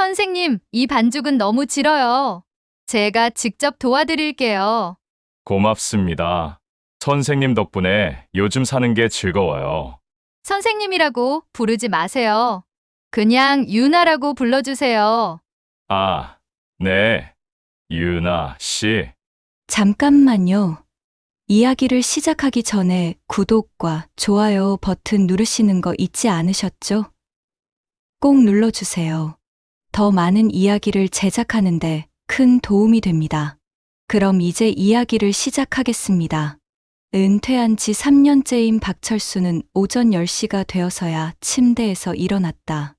선생님, 이 반죽은 너무 질어요. 제가 직접 도와드릴게요. 고맙습니다. 선생님 덕분에 요즘 사는 게 즐거워요. 선생님이라고 부르지 마세요. 그냥 유나라고 불러주세요. 아, 네. 유나 씨. 잠깐만요. 이야기를 시작하기 전에 구독과 좋아요 버튼 누르시는 거 잊지 않으셨죠? 꼭 눌러주세요. 더 많은 이야기를 제작하는데 큰 도움이 됩니다. 그럼 이제 이야기를 시작하겠습니다. 은퇴한 지 3년째인 박철수는 오전 10시가 되어서야 침대에서 일어났다.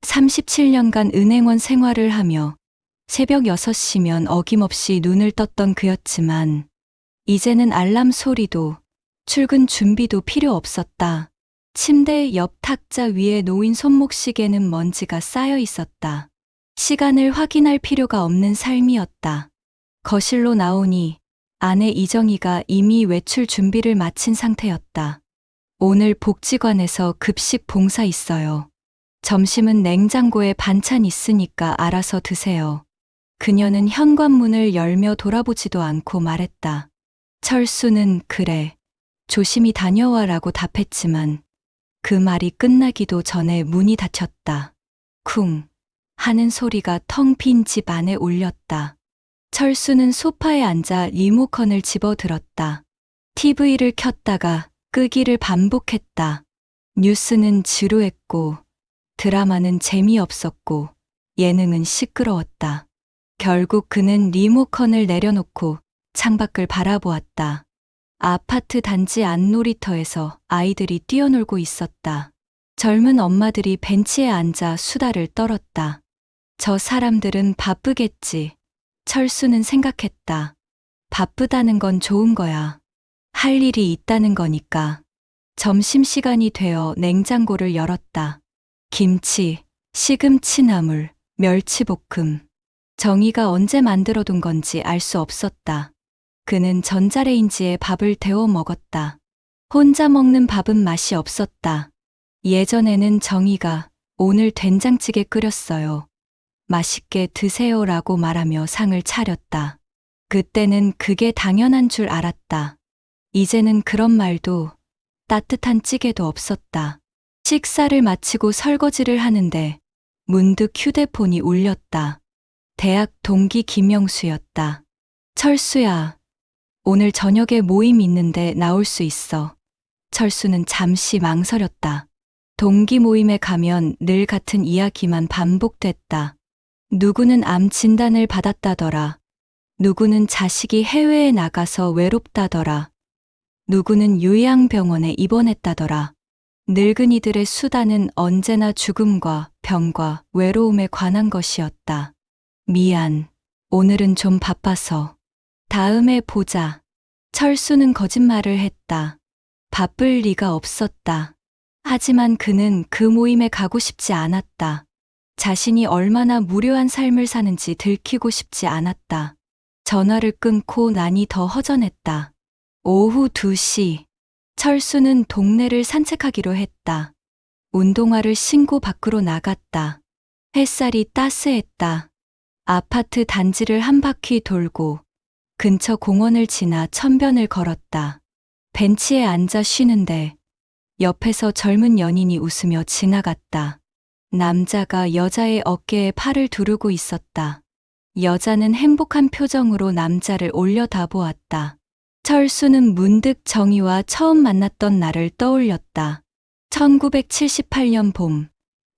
37년간 은행원 생활을 하며 새벽 6시면 어김없이 눈을 떴던 그였지만 이제는 알람 소리도 출근 준비도 필요 없었다. 침대 옆 탁자 위에 놓인 손목시계는 먼지가 쌓여 있었다. 시간을 확인할 필요가 없는 삶이었다. 거실로 나오니 아내 이정희가 이미 외출 준비를 마친 상태였다. 오늘 복지관에서 급식 봉사 있어요. 점심은 냉장고에 반찬 있으니까 알아서 드세요. 그녀는 현관문을 열며 돌아보지도 않고 말했다. 철수는 그래, 조심히 다녀와라고 답했지만 그 말이 끝나기도 전에 문이 닫혔다. 쿵 하는 소리가 텅 빈 집 안에 울렸다. 철수는 소파에 앉아 리모컨을 집어들었다. TV를 켰다가 끄기를 반복했다. 뉴스는 지루했고 드라마는 재미없었고 예능은 시끄러웠다. 결국 그는 리모컨을 내려놓고 창밖을 바라보았다. 아파트 단지 안 놀이터에서 아이들이 뛰어놀고 있었다. 젊은 엄마들이 벤치에 앉아 수다를 떨었다. 저 사람들은 바쁘겠지. 철수는 생각했다. 바쁘다는 건 좋은 거야. 할 일이 있다는 거니까. 점심시간이 되어 냉장고를 열었다. 김치, 시금치나물, 멸치볶음. 정희가 언제 만들어둔 건지 알 수 없었다. 그는 전자레인지에 밥을 데워 먹었다. 혼자 먹는 밥은 맛이 없었다. 예전에는 정희가 오늘 된장찌개 끓였어요. 맛있게 드세요라고 말하며 상을 차렸다. 그때는 그게 당연한 줄 알았다. 이제는 그런 말도 따뜻한 찌개도 없었다. 식사를 마치고 설거지를 하는데 문득 휴대폰이 울렸다. 대학 동기 김영수였다. 철수야, 오늘 저녁에 모임 있는데 나올 수 있어. 철수는 잠시 망설였다. 동기 모임에 가면 늘 같은 이야기만 반복됐다. 누구는 암 진단을 받았다더라. 누구는 자식이 해외에 나가서 외롭다더라. 누구는 요양병원에 입원했다더라. 늙은이들의 수다는 언제나 죽음과 병과 외로움에 관한 것이었다. 미안, 오늘은 좀 바빠서. 다음에 보자. 철수는 거짓말을 했다. 바쁠 리가 없었다. 하지만 그는 그 모임에 가고 싶지 않았다. 자신이 얼마나 무료한 삶을 사는지 들키고 싶지 않았다. 전화를 끊고 나니 더 허전했다. 오후 2시. 철수는 동네를 산책하기로 했다. 운동화를 신고 밖으로 나갔다. 햇살이 따스했다. 아파트 단지를 한 바퀴 돌고 근처 공원을 지나 천변을 걸었다. 벤치에 앉아 쉬는데 옆에서 젊은 연인이 웃으며 지나갔다. 남자가 여자의 어깨에 팔을 두르고 있었다. 여자는 행복한 표정으로 남자를 올려다보았다. 철수는 문득 정희와 처음 만났던 날을 떠올렸다. 1978년 봄,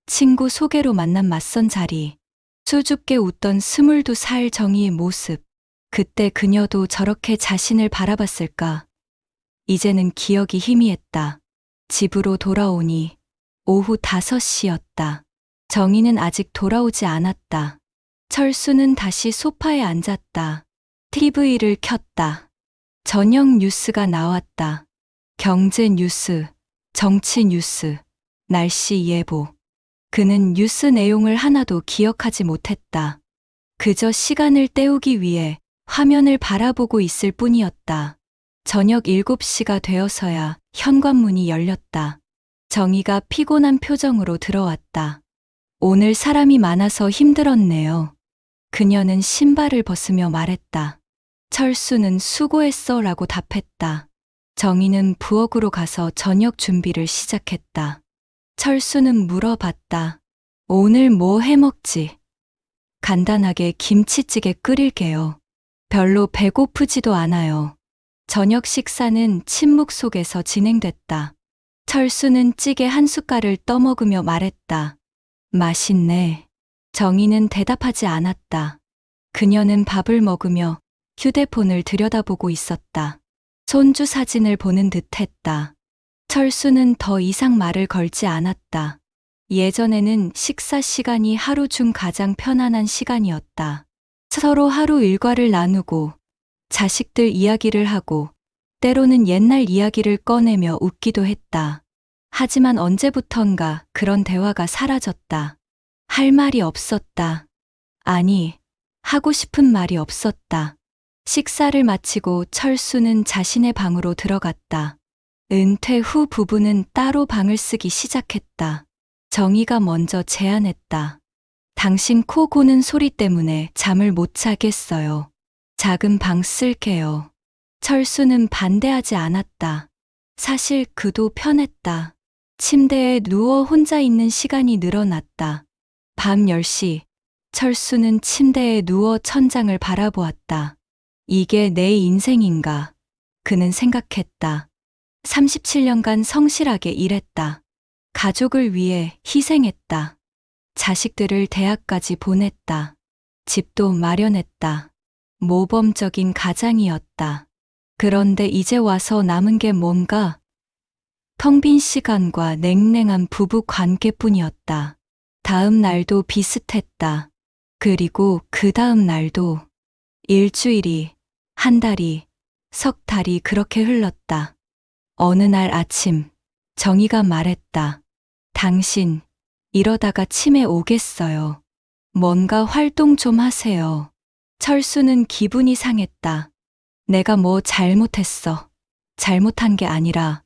친구 소개로 만난 맞선 자리. 수줍게 웃던 22살 정희의 모습. 그때 그녀도 저렇게 자신을 바라봤을까? 이제는 기억이 희미했다. 집으로 돌아오니 오후 5시였다. 정희는 아직 돌아오지 않았다. 철수는 다시 소파에 앉았다. TV를 켰다. 저녁 뉴스가 나왔다. 경제 뉴스, 정치 뉴스, 날씨 예보. 그는 뉴스 내용을 하나도 기억하지 못했다. 그저 시간을 때우기 위해 화면을 바라보고 있을 뿐이었다. 저녁 7시가 되어서야 현관문이 열렸다. 정희가 피곤한 표정으로 들어왔다. 오늘 사람이 많아서 힘들었네요. 그녀는 신발을 벗으며 말했다. 철수는 수고했어 라고 답했다. 정희는 부엌으로 가서 저녁 준비를 시작했다. 철수는 물어봤다. 오늘 뭐 해먹지? 간단하게 김치찌개 끓일게요. 별로 배고프지도 않아요. 저녁 식사는 침묵 속에서 진행됐다. 철수는 찌개 한 숟갈을 떠먹으며 말했다. 맛있네. 정희는 대답하지 않았다. 그녀는 밥을 먹으며 휴대폰을 들여다보고 있었다. 손주 사진을 보는 듯 했다. 철수는 더 이상 말을 걸지 않았다. 예전에는 식사 시간이 하루 중 가장 편안한 시간이었다. 서로 하루 일과를 나누고 자식들 이야기를 하고 때로는 옛날 이야기를 꺼내며 웃기도 했다. 하지만 언제부턴가 그런 대화가 사라졌다. 할 말이 없었다. 아니, 하고 싶은 말이 없었다. 식사를 마치고 철수는 자신의 방으로 들어갔다. 은퇴 후 부부는 따로 방을 쓰기 시작했다. 정희가 먼저 제안했다. 당신 코 고는 소리 때문에 잠을 못 자겠어요. 작은 방 쓸게요. 철수는 반대하지 않았다. 사실 그도 편했다. 침대에 누워 혼자 있는 시간이 늘어났다. 밤 10시, 철수는 침대에 누워 천장을 바라보았다. 이게 내 인생인가? 그는 생각했다. 37년간 성실하게 일했다. 가족을 위해 희생했다. 자식들을 대학까지 보냈다. 집도 마련했다. 모범적인 가장이었다. 그런데 이제 와서 남은 게 뭔가? 텅 빈 시간과 냉랭한 부부 관계뿐이었다. 다음 날도 비슷했다. 그리고 그 다음 날도 일주일이, 한 달이, 석 달이 그렇게 흘렀다. 어느 날 아침, 정희가 말했다. 당신, 이러다가 치매 오겠어요. 뭔가 활동 좀 하세요. 철수는 기분이 상했다. 내가 뭐 잘못했어. 잘못한 게 아니라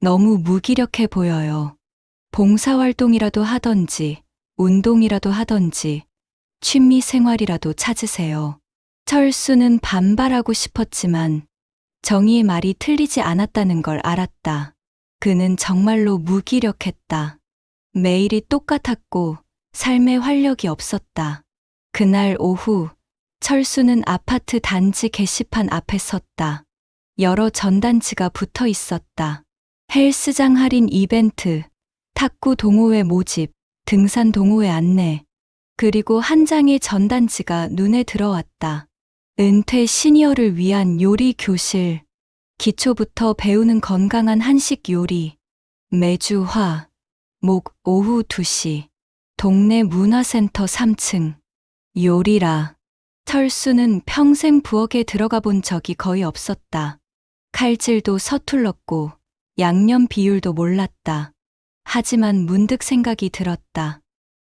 너무 무기력해 보여요. 봉사활동이라도 하던지, 운동이라도 하던지, 취미 생활이라도 찾으세요. 철수는 반발하고 싶었지만 정희의 말이 틀리지 않았다는 걸 알았다. 그는 정말로 무기력했다. 매일이 똑같았고 삶의 활력이 없었다. 그날 오후, 철수는 아파트 단지 게시판 앞에 섰다. 여러 전단지가 붙어 있었다. 헬스장 할인 이벤트, 탁구 동호회 모집, 등산 동호회 안내, 그리고 한 장의 전단지가 눈에 들어왔다. 은퇴 시니어를 위한 요리 교실, 기초부터 배우는 건강한 한식 요리, 매주 화, 목 오후 2시, 동네 문화센터 3층, 요리라. 철수는 평생 부엌에 들어가 본 적이 거의 없었다. 칼질도 서툴렀고 양념 비율도 몰랐다. 하지만 문득 생각이 들었다.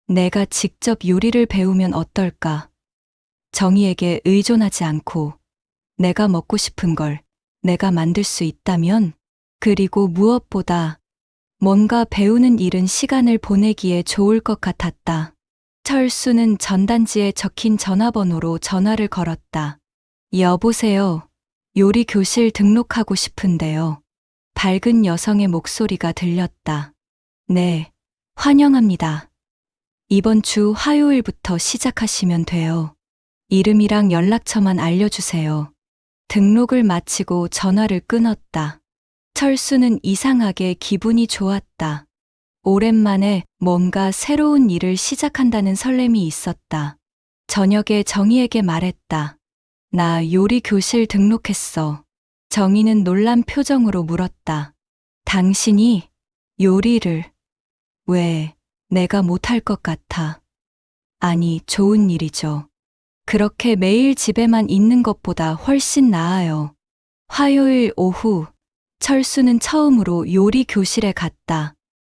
내가 직접 요리를 배우면 어떨까? 정희에게 의존하지 않고 내가 먹고 싶은 걸 내가 만들 수 있다면, 그리고 무엇보다 뭔가 배우는 일은 시간을 보내기에 좋을 것 같았다. 철수는 전단지에 적힌 전화번호로 전화를 걸었다. 여보세요. 요리 교실 등록하고 싶은데요. 밝은 여성의 목소리가 들렸다. 네, 환영합니다. 이번 주 화요일부터 시작하시면 돼요. 이름이랑 연락처만 알려주세요. 등록을 마치고 전화를 끊었다. 철수는 이상하게 기분이 좋았다. 오랜만에 뭔가 새로운 일을 시작한다는 설렘이 있었다. 저녁에 정희에게 말했다. 나 요리 교실 등록했어. 정희는 놀란 표정으로 물었다. 당신이 요리를? 왜, 내가 못할 것 같아. 아니, 좋은 일이죠. 그렇게 매일 집에만 있는 것보다 훨씬 나아요. 화요일 오후, 철수는 처음으로 요리 교실에 갔다.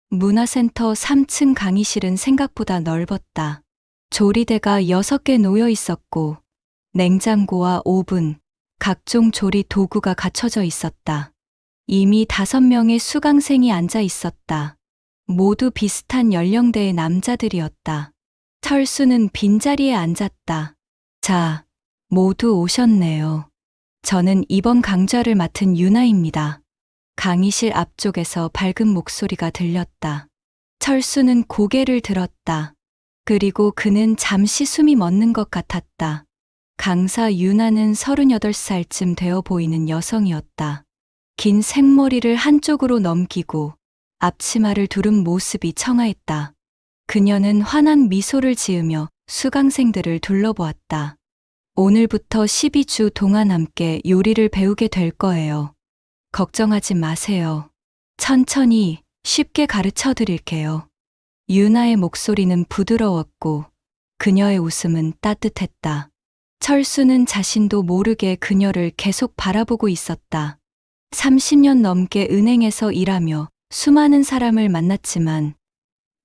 문화센터 3층 강의실은 생각보다 넓었다. 조리대가 6개 놓여 있었고, 냉장고와 오븐, 각종 조리 도구가 갖춰져 있었다. 이미 5명의 수강생이 앉아 있었다. 모두 비슷한 연령대의 남자들이었다. 철수는 빈자리에 앉았다. 자, 모두 오셨네요. 저는 이번 강좌를 맡은 유나입니다. 강의실 앞쪽에서 밝은 목소리가 들렸다. 철수는 고개를 들었다. 그리고 그는 잠시 숨이 멎는 것 같았다. 강사 유나는 38살쯤 되어 보이는 여성이었다. 긴 생머리를 한쪽으로 넘기고 앞치마를 두른 모습이 청아했다. 그녀는 환한 미소를 지으며 수강생들을 둘러보았다. 오늘부터 12주 동안 함께 요리를 배우게 될 거예요. 걱정하지 마세요. 천천히 쉽게 가르쳐 드릴게요. 유나의 목소리는 부드러웠고 그녀의 웃음은 따뜻했다. 철수는 자신도 모르게 그녀를 계속 바라보고 있었다. 30년 넘게 은행에서 일하며 수많은 사람을 만났지만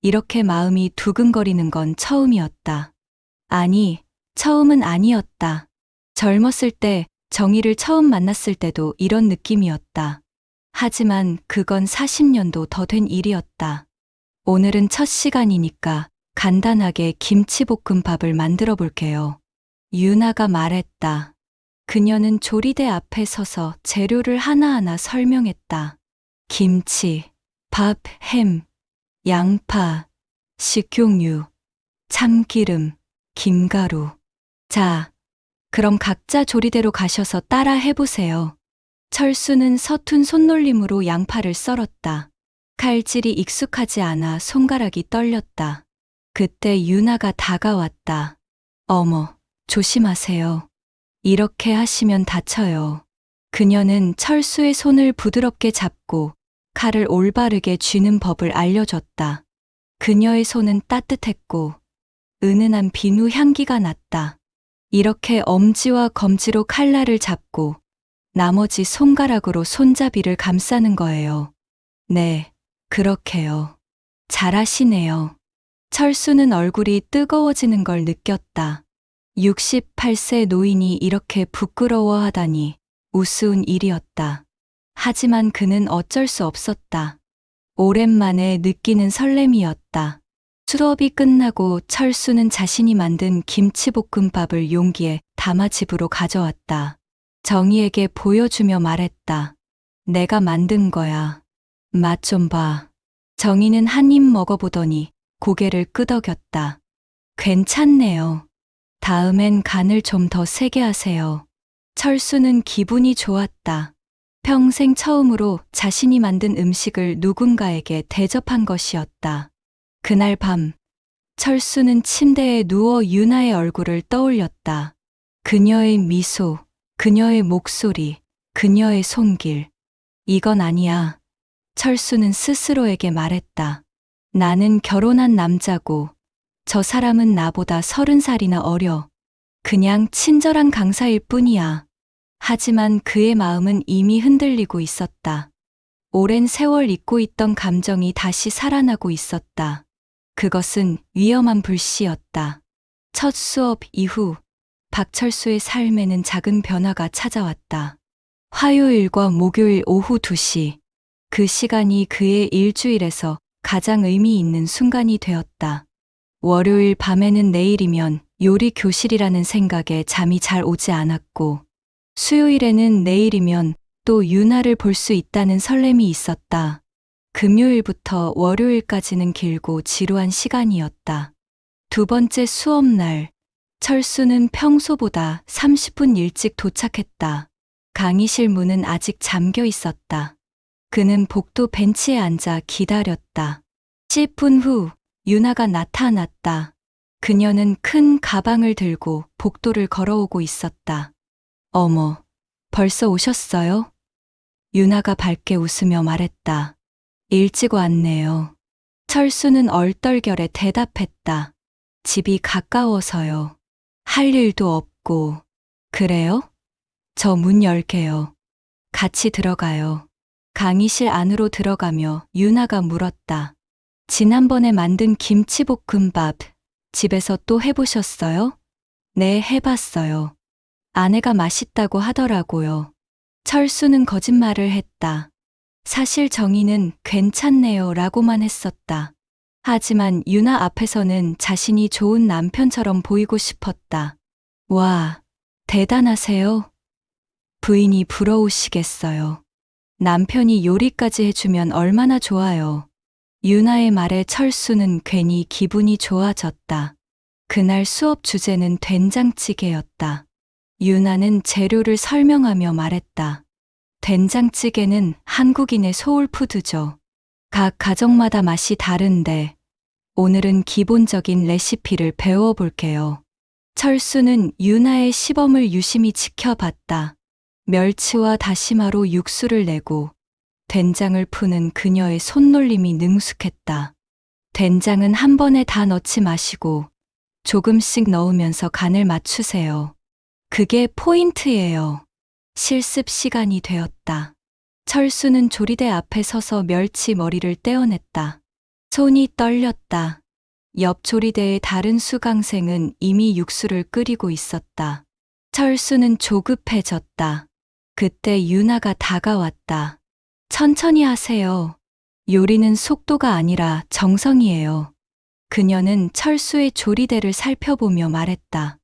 이렇게 마음이 두근거리는 건 처음이었다. 아니, 처음은 아니었다. 젊었을 때 정희를 처음 만났을 때도 이런 느낌이었다. 하지만 그건 40년도 더 된 일이었다. 오늘은 첫 시간이니까 간단하게 김치볶음밥을 만들어 볼게요. 유나가 말했다. 그녀는 조리대 앞에 서서 재료를 하나하나 설명했다. 김치, 밥, 햄, 양파, 식용유, 참기름, 김가루. 자, 그럼 각자 조리대로 가셔서 따라 해보세요. 철수는 서툰 손놀림으로 양파를 썰었다. 칼질이 익숙하지 않아 손가락이 떨렸다. 그때 유나가 다가왔다. 어머, 조심하세요. 이렇게 하시면 다쳐요. 그녀는 철수의 손을 부드럽게 잡고 칼을 올바르게 쥐는 법을 알려줬다. 그녀의 손은 따뜻했고 은은한 비누 향기가 났다. 이렇게 엄지와 검지로 칼날을 잡고 나머지 손가락으로 손잡이를 감싸는 거예요. 네, 그렇게요. 잘하시네요. 철수는 얼굴이 뜨거워지는 걸 느꼈다. 68세 노인이 이렇게 부끄러워하다니 우스운 일이었다. 하지만 그는 어쩔 수 없었다. 오랜만에 느끼는 설렘이었다. 수업이 끝나고 철수는 자신이 만든 김치볶음밥을 용기에 담아 집으로 가져왔다. 정희에게 보여주며 말했다. 내가 만든 거야. 맛 좀 봐. 정희는 한 입 먹어보더니 고개를 끄덕였다. 괜찮네요. 다음엔 간을 좀 더 세게 하세요. 철수는 기분이 좋았다. 평생 처음으로 자신이 만든 음식을 누군가에게 대접한 것이었다. 그날 밤, 철수는 침대에 누워 유나의 얼굴을 떠올렸다. 그녀의 미소, 그녀의 목소리, 그녀의 손길. 이건 아니야. 철수는 스스로에게 말했다. 나는 결혼한 남자고 저 사람은 나보다 30살이나 어려. 그냥 친절한 강사일 뿐이야. 하지만 그의 마음은 이미 흔들리고 있었다. 오랜 세월 잊고 있던 감정이 다시 살아나고 있었다. 그것은 위험한 불씨였다. 첫 수업 이후 박철수의 삶에는 작은 변화가 찾아왔다. 화요일과 목요일 오후 2시. 그 시간이 그의 일주일에서 가장 의미 있는 순간이 되었다. 월요일 밤에는 내일이면 요리 교실이라는 생각에 잠이 잘 오지 않았고, 수요일에는 내일이면 또 유나를 볼 수 있다는 설렘이 있었다. 금요일부터 월요일까지는 길고 지루한 시간이었다. 두 번째 수업날, 철수는 평소보다 30분 일찍 도착했다. 강의실 문은 아직 잠겨 있었다. 그는 복도 벤치에 앉아 기다렸다. 10분 후 유나가 나타났다. 그녀는 큰 가방을 들고 복도를 걸어오고 있었다. 어머, 벌써 오셨어요? 유나가 밝게 웃으며 말했다. 일찍 왔네요. 철수는 얼떨결에 대답했다. 집이 가까워서요. 할 일도 없고. 그래요? 저 문 열게요. 같이 들어가요. 강의실 안으로 들어가며 유나가 물었다. 지난번에 만든 김치볶음밥 집에서 또 해보셨어요? 네, 해봤어요. 아내가 맛있다고 하더라고요. 철수는 거짓말을 했다. 사실 정희는 괜찮네요 라고만 했었다. 하지만 유나 앞에서는 자신이 좋은 남편처럼 보이고 싶었다. 와, 대단하세요. 부인이 부러우시겠어요. 남편이 요리까지 해주면 얼마나 좋아요. 유나의 말에 철수는 괜히 기분이 좋아졌다. 그날 수업 주제는 된장찌개였다. 유나는 재료를 설명하며 말했다. 된장찌개는 한국인의 소울푸드죠. 각 가정마다 맛이 다른데 오늘은 기본적인 레시피를 배워볼게요. 철수는 유나의 시범을 유심히 지켜봤다. 멸치와 다시마로 육수를 내고 된장을 푸는 그녀의 손놀림이 능숙했다. 된장은 한 번에 다 넣지 마시고 조금씩 넣으면서 간을 맞추세요. 그게 포인트예요. 실습 시간이 되었다. 철수는 조리대 앞에 서서 멸치 머리를 떼어냈다. 손이 떨렸다. 옆 조리대의 다른 수강생은 이미 육수를 끓이고 있었다. 철수는 조급해졌다. 그때 유나가 다가왔다. 천천히 하세요. 요리는 속도가 아니라 정성이에요. 그녀는 철수의 조리대를 살펴보며 말했다.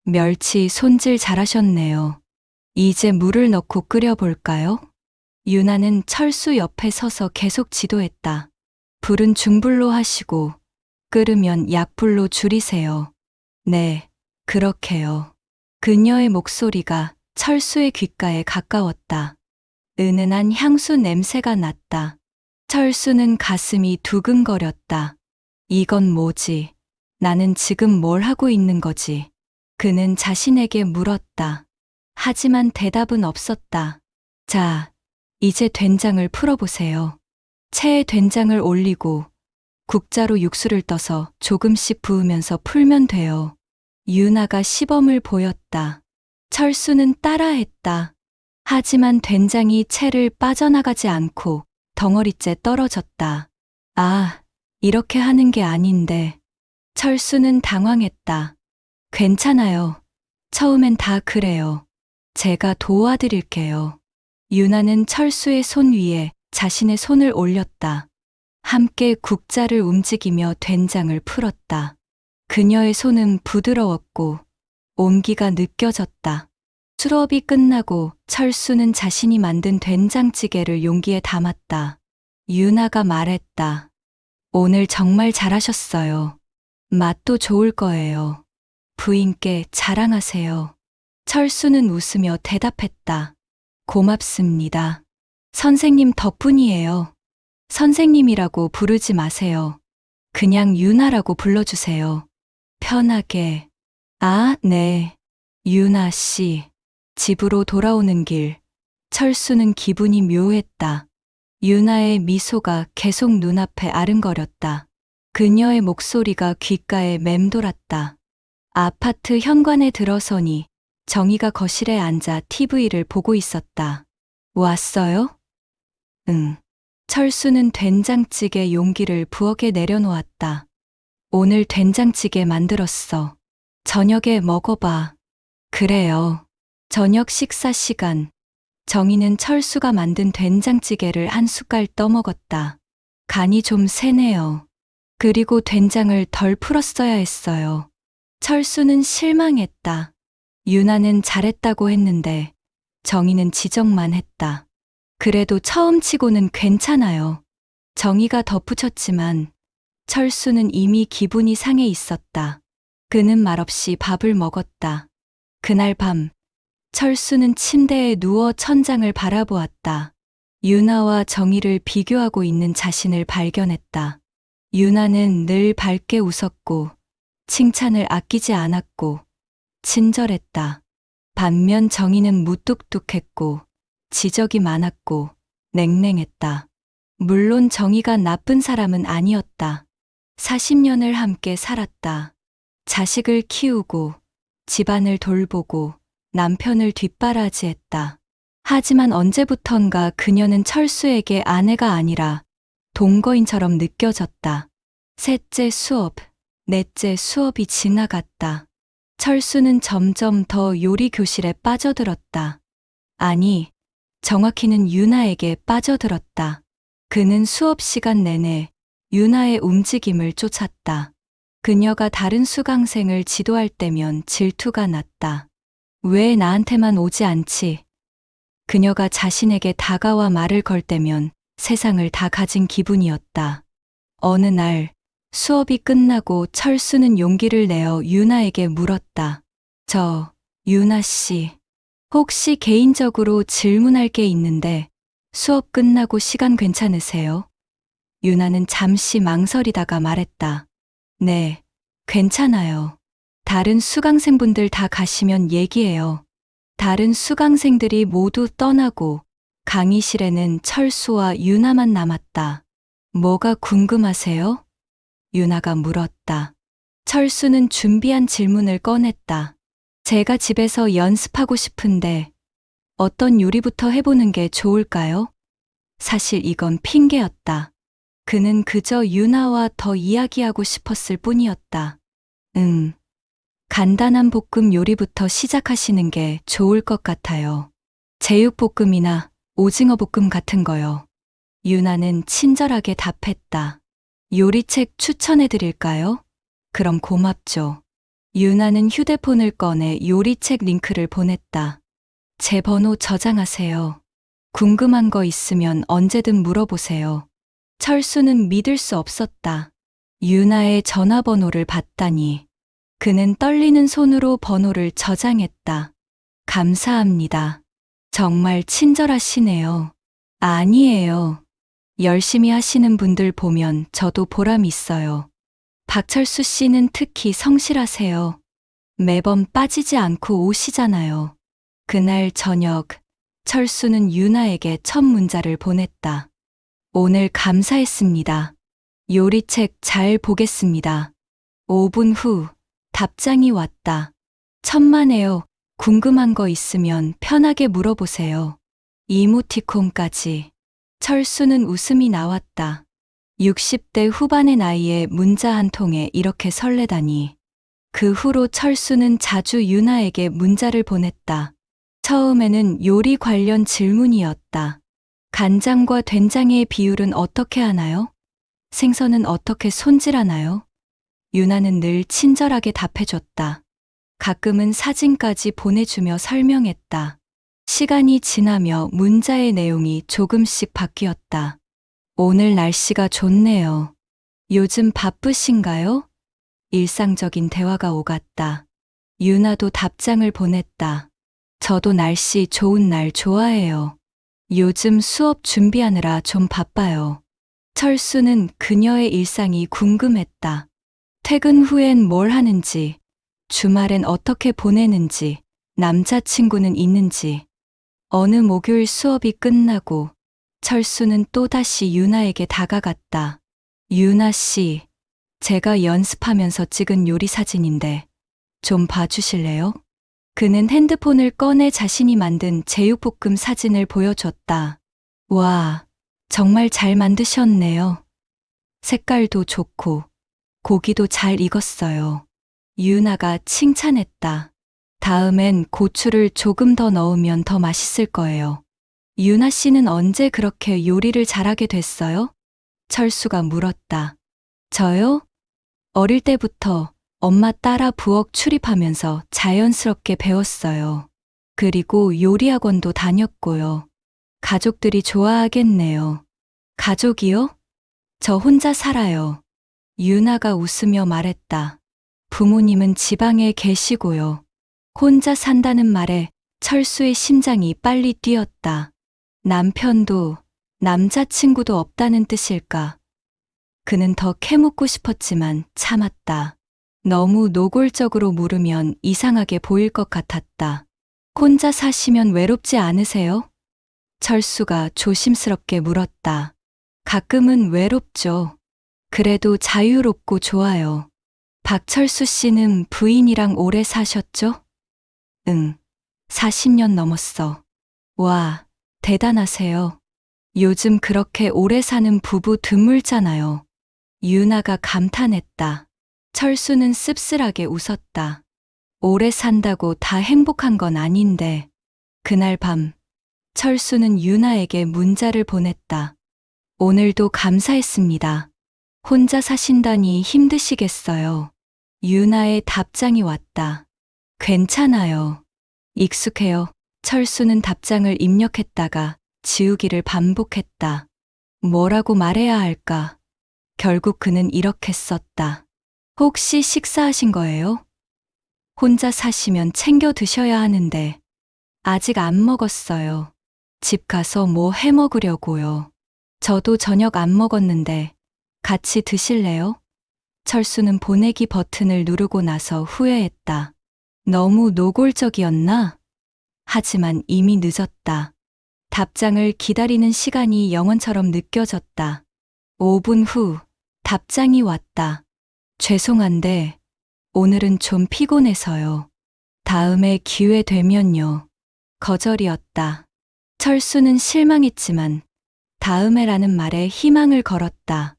멸치 손질 잘하셨네요. 이제 물을 넣고 끓여볼까요? 유나는 철수 옆에 서서 계속 지도했다. 불은 중불로 하시고 끓으면 약불로 줄이세요. 네, 그렇게요. 그녀의 목소리가 철수의 귓가에 가까웠다. 은은한 향수 냄새가 났다. 철수는 가슴이 두근거렸다. 이건 뭐지? 나는 지금 뭘 하고 있는 거지? 그는 자신에게 물었다. 하지만 대답은 없었다. 자, 이제 된장을 풀어보세요. 체에 된장을 올리고 국자로 육수를 떠서 조금씩 부으면서 풀면 돼요. 유나가 시범을 보였다. 철수는 따라했다. 하지만 된장이 채를 빠져나가지 않고 덩어리째 떨어졌다. 아, 이렇게 하는 게 아닌데. 철수는 당황했다. 괜찮아요. 처음엔 다 그래요. 제가 도와드릴게요. 유나는 철수의 손 위에 자신의 손을 올렸다. 함께 국자를 움직이며 된장을 풀었다. 그녀의 손은 부드러웠고 온기가 느껴졌다. 수업이 끝나고 철수는 자신이 만든 된장찌개를 용기에 담았다. 유나가 말했다. 오늘 정말 잘하셨어요. 맛도 좋을 거예요. 부인께 자랑하세요. 철수는 웃으며 대답했다. 고맙습니다. 선생님 덕분이에요. 선생님이라고 부르지 마세요. 그냥 유나라고 불러주세요. 편하게. 아, 네. 유나 씨. 집으로 돌아오는 길. 철수는 기분이 묘했다. 유나의 미소가 계속 눈앞에 아른거렸다. 그녀의 목소리가 귓가에 맴돌았다. 아파트 현관에 들어서니 정희가 거실에 앉아 TV를 보고 있었다. 왔어요? 응. 철수는 된장찌개 용기를 부엌에 내려놓았다. 오늘 된장찌개 만들었어. 저녁에 먹어봐. 그래요. 저녁 식사 시간. 정희는 철수가 만든 된장찌개를 한 숟갈 떠먹었다. 간이 좀 세네요. 그리고 된장을 덜 풀었어야 했어요. 철수는 실망했다. 유나는 잘했다고 했는데 정희는 지적만 했다. 그래도 처음 치고는 괜찮아요. 정희가 덧붙였지만 철수는 이미 기분이 상해 있었다. 그는 말없이 밥을 먹었다. 그날 밤 철수는 침대에 누워 천장을 바라보았다. 유나와 정희를 비교하고 있는 자신을 발견했다. 유나는 늘 밝게 웃었고 칭찬을 아끼지 않았고 친절했다. 반면 정희는 무뚝뚝했고 지적이 많았고 냉랭했다. 물론 정희가 나쁜 사람은 아니었다. 40년을 함께 살았다. 자식을 키우고 집안을 돌보고 남편을 뒷바라지했다. 하지만 언제부턴가 그녀는 철수에게 아내가 아니라 동거인처럼 느껴졌다. 셋째 수업, 넷째 수업이 지나갔다. 철수는 점점 더 요리 교실에 빠져들었다. 아니, 정확히는 유나에게 빠져들었다. 그는 수업 시간 내내 유나의 움직임을 쫓았다. 그녀가 다른 수강생을 지도할 때면 질투가 났다. 왜 나한테만 오지 않지? 그녀가 자신에게 다가와 말을 걸 때면 세상을 다 가진 기분이었다. 어느 날 수업이 끝나고 철수는 용기를 내어 유나에게 물었다. 유나 씨, 혹시 개인적으로 질문할 게 있는데 수업 끝나고 시간 괜찮으세요? 유나는 잠시 망설이다가 말했다. 네, 괜찮아요. 다른 수강생분들 다 가시면 얘기해요. 다른 수강생들이 모두 떠나고 강의실에는 철수와 유나만 남았다. 뭐가 궁금하세요? 유나가 물었다. 철수는 준비한 질문을 꺼냈다. 제가 집에서 연습하고 싶은데 어떤 요리부터 해보는 게 좋을까요? 사실 이건 핑계였다. 그는 그저 유나와 더 이야기하고 싶었을 뿐이었다. 간단한 볶음 요리부터 시작하시는 게 좋을 것 같아요. 제육볶음이나 오징어 볶음 같은 거요. 유나는 친절하게 답했다. 요리책 추천해 드릴까요? 그럼 고맙죠. 유나는 휴대폰을 꺼내 요리책 링크를 보냈다. 제 번호 저장하세요. 궁금한 거 있으면 언제든 물어보세요. 철수는 믿을 수 없었다. 유나의 전화번호를 받다니. 그는 떨리는 손으로 번호를 저장했다. 감사합니다. 정말 친절하시네요. 아니에요. 열심히 하시는 분들 보면 저도 보람 있어요. 박철수 씨는 특히 성실하세요. 매번 빠지지 않고 오시잖아요. 그날 저녁, 철수는 유나에게 첫 문자를 보냈다. 오늘 감사했습니다. 요리책 잘 보겠습니다. 5분 후 답장이 왔다. 천만에요. 궁금한 거 있으면 편하게 물어보세요. 이모티콘까지. 철수는 웃음이 나왔다. 60대 후반의 나이에 문자 한 통에 이렇게 설레다니. 그 후로 철수는 자주 유나에게 문자를 보냈다. 처음에는 요리 관련 질문이었다. 간장과 된장의 비율은 어떻게 하나요? 생선은 어떻게 손질하나요? 유나는 늘 친절하게 답해줬다. 가끔은 사진까지 보내주며 설명했다. 시간이 지나며 문자의 내용이 조금씩 바뀌었다. 오늘 날씨가 좋네요. 요즘 바쁘신가요? 일상적인 대화가 오갔다. 유나도 답장을 보냈다. 저도 날씨 좋은 날 좋아해요. 요즘 수업 준비하느라 좀 바빠요. 철수는 그녀의 일상이 궁금했다. 퇴근 후엔 뭘 하는지, 주말엔 어떻게 보내는지, 남자친구는 있는지. 어느 목요일 수업이 끝나고 철수는 또다시 유나에게 다가갔다. 유나 씨, 제가 연습하면서 찍은 요리 사진인데 좀 봐주실래요? 그는 핸드폰을 꺼내 자신이 만든 제육볶음 사진을 보여줬다. 와, 정말 잘 만드셨네요. 색깔도 좋고 고기도 잘 익었어요. 유나가 칭찬했다. 다음엔 고추를 조금 더 넣으면 더 맛있을 거예요. 유나 씨는 언제 그렇게 요리를 잘하게 됐어요? 철수가 물었다. 저요? 어릴 때부터 엄마 따라 부엌 출입하면서 자연스럽게 배웠어요. 그리고 요리학원도 다녔고요. 가족들이 좋아하겠네요. 가족이요? 저 혼자 살아요. 유나가 웃으며 말했다. 부모님은 지방에 계시고요. 혼자 산다는 말에 철수의 심장이 빨리 뛰었다. 남편도 남자친구도 없다는 뜻일까? 그는 더 캐묻고 싶었지만 참았다. 너무 노골적으로 물으면 이상하게 보일 것 같았다. 혼자 사시면 외롭지 않으세요? 철수가 조심스럽게 물었다. 가끔은 외롭죠. 그래도 자유롭고 좋아요. 박철수 씨는 부인이랑 오래 사셨죠? 응, 40년 넘었어. 와, 대단하세요. 요즘 그렇게 오래 사는 부부 드물잖아요. 유나가 감탄했다. 철수는 씁쓸하게 웃었다. 오래 산다고 다 행복한 건 아닌데. 그날 밤, 철수는 유나에게 문자를 보냈다. 오늘도 감사했습니다. 혼자 사신다니 힘드시겠어요. 유나의 답장이 왔다. 괜찮아요. 익숙해요. 철수는 답장을 입력했다가 지우기를 반복했다. 뭐라고 말해야 할까? 결국 그는 이렇게 썼다. 혹시 식사하신 거예요? 혼자 사시면 챙겨 드셔야 하는데. 아직 안 먹었어요. 집 가서 뭐 해 먹으려고요. 저도 저녁 안 먹었는데 같이 드실래요? 철수는 보내기 버튼을 누르고 나서 후회했다. 너무 노골적이었나? 하지만 이미 늦었다. 답장을 기다리는 시간이 영원처럼 느껴졌다. 5분 후 답장이 왔다. 죄송한데 오늘은 좀 피곤해서요. 다음에 기회 되면요. 거절이었다. 철수는 실망했지만 다음에라는 말에 희망을 걸었다.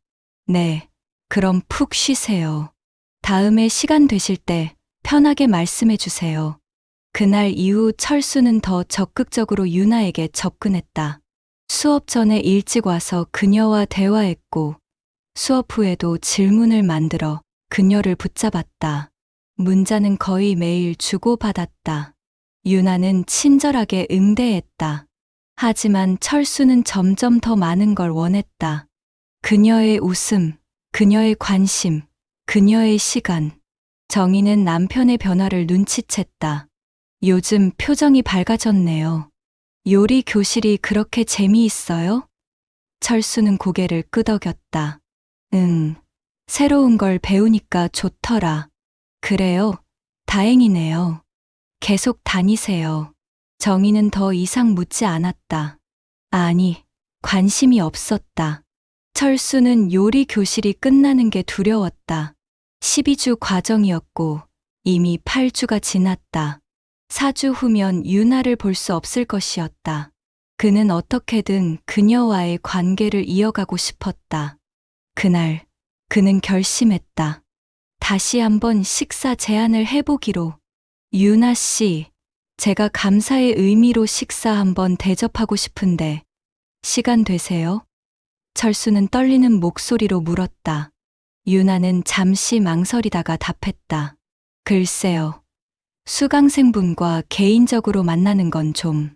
네, 그럼 푹 쉬세요. 다음에 시간 되실 때 편하게 말씀해 주세요. 그날 이후 철수는 더 적극적으로 유나에게 접근했다. 수업 전에 일찍 와서 그녀와 대화했고 수업 후에도 질문을 만들어 그녀를 붙잡았다. 문자는 거의 매일 주고받았다. 유나는 친절하게 응대했다. 하지만 철수는 점점 더 많은 걸 원했다. 그녀의 웃음, 그녀의 관심, 그녀의 시간. 정희는 남편의 변화를 눈치챘다. 요즘 표정이 밝아졌네요. 요리 교실이 그렇게 재미있어요? 철수는 고개를 끄덕였다. 새로운 걸 배우니까 좋더라. 그래요? 다행이네요. 계속 다니세요. 정희는 더 이상 묻지 않았다. 아니, 관심이 없었다. 철수는 요리 교실이 끝나는 게 두려웠다. 12주 과정이었고 이미 8주가 지났다. 4주 후면 유나를 볼 수 없을 것이었다. 그는 어떻게든 그녀와의 관계를 이어가고 싶었다. 그날 그는 결심했다. 다시 한번 식사 제안을 해보기로. 유나 씨, 제가 감사의 의미로 식사 한번 대접하고 싶은데 시간 되세요? 철수는 떨리는 목소리로 물었다. 유나는 잠시 망설이다가 답했다. 글쎄요. 수강생분과 개인적으로 만나는 건 좀.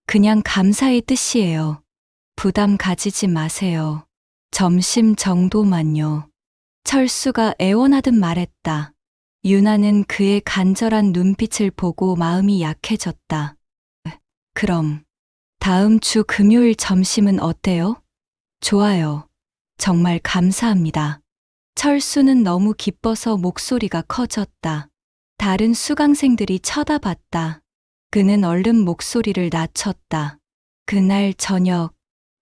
그냥 감사의 뜻이에요. 부담 가지지 마세요. 점심 정도만요. 철수가 애원하듯 말했다. 유나는 그의 간절한 눈빛을 보고 마음이 약해졌다. 그럼 다음 주 금요일 점심은 어때요? 좋아요. 정말 감사합니다. 철수는 너무 기뻐서 목소리가 커졌다. 다른 수강생들이 쳐다봤다. 그는 얼른 목소리를 낮췄다. 그날 저녁,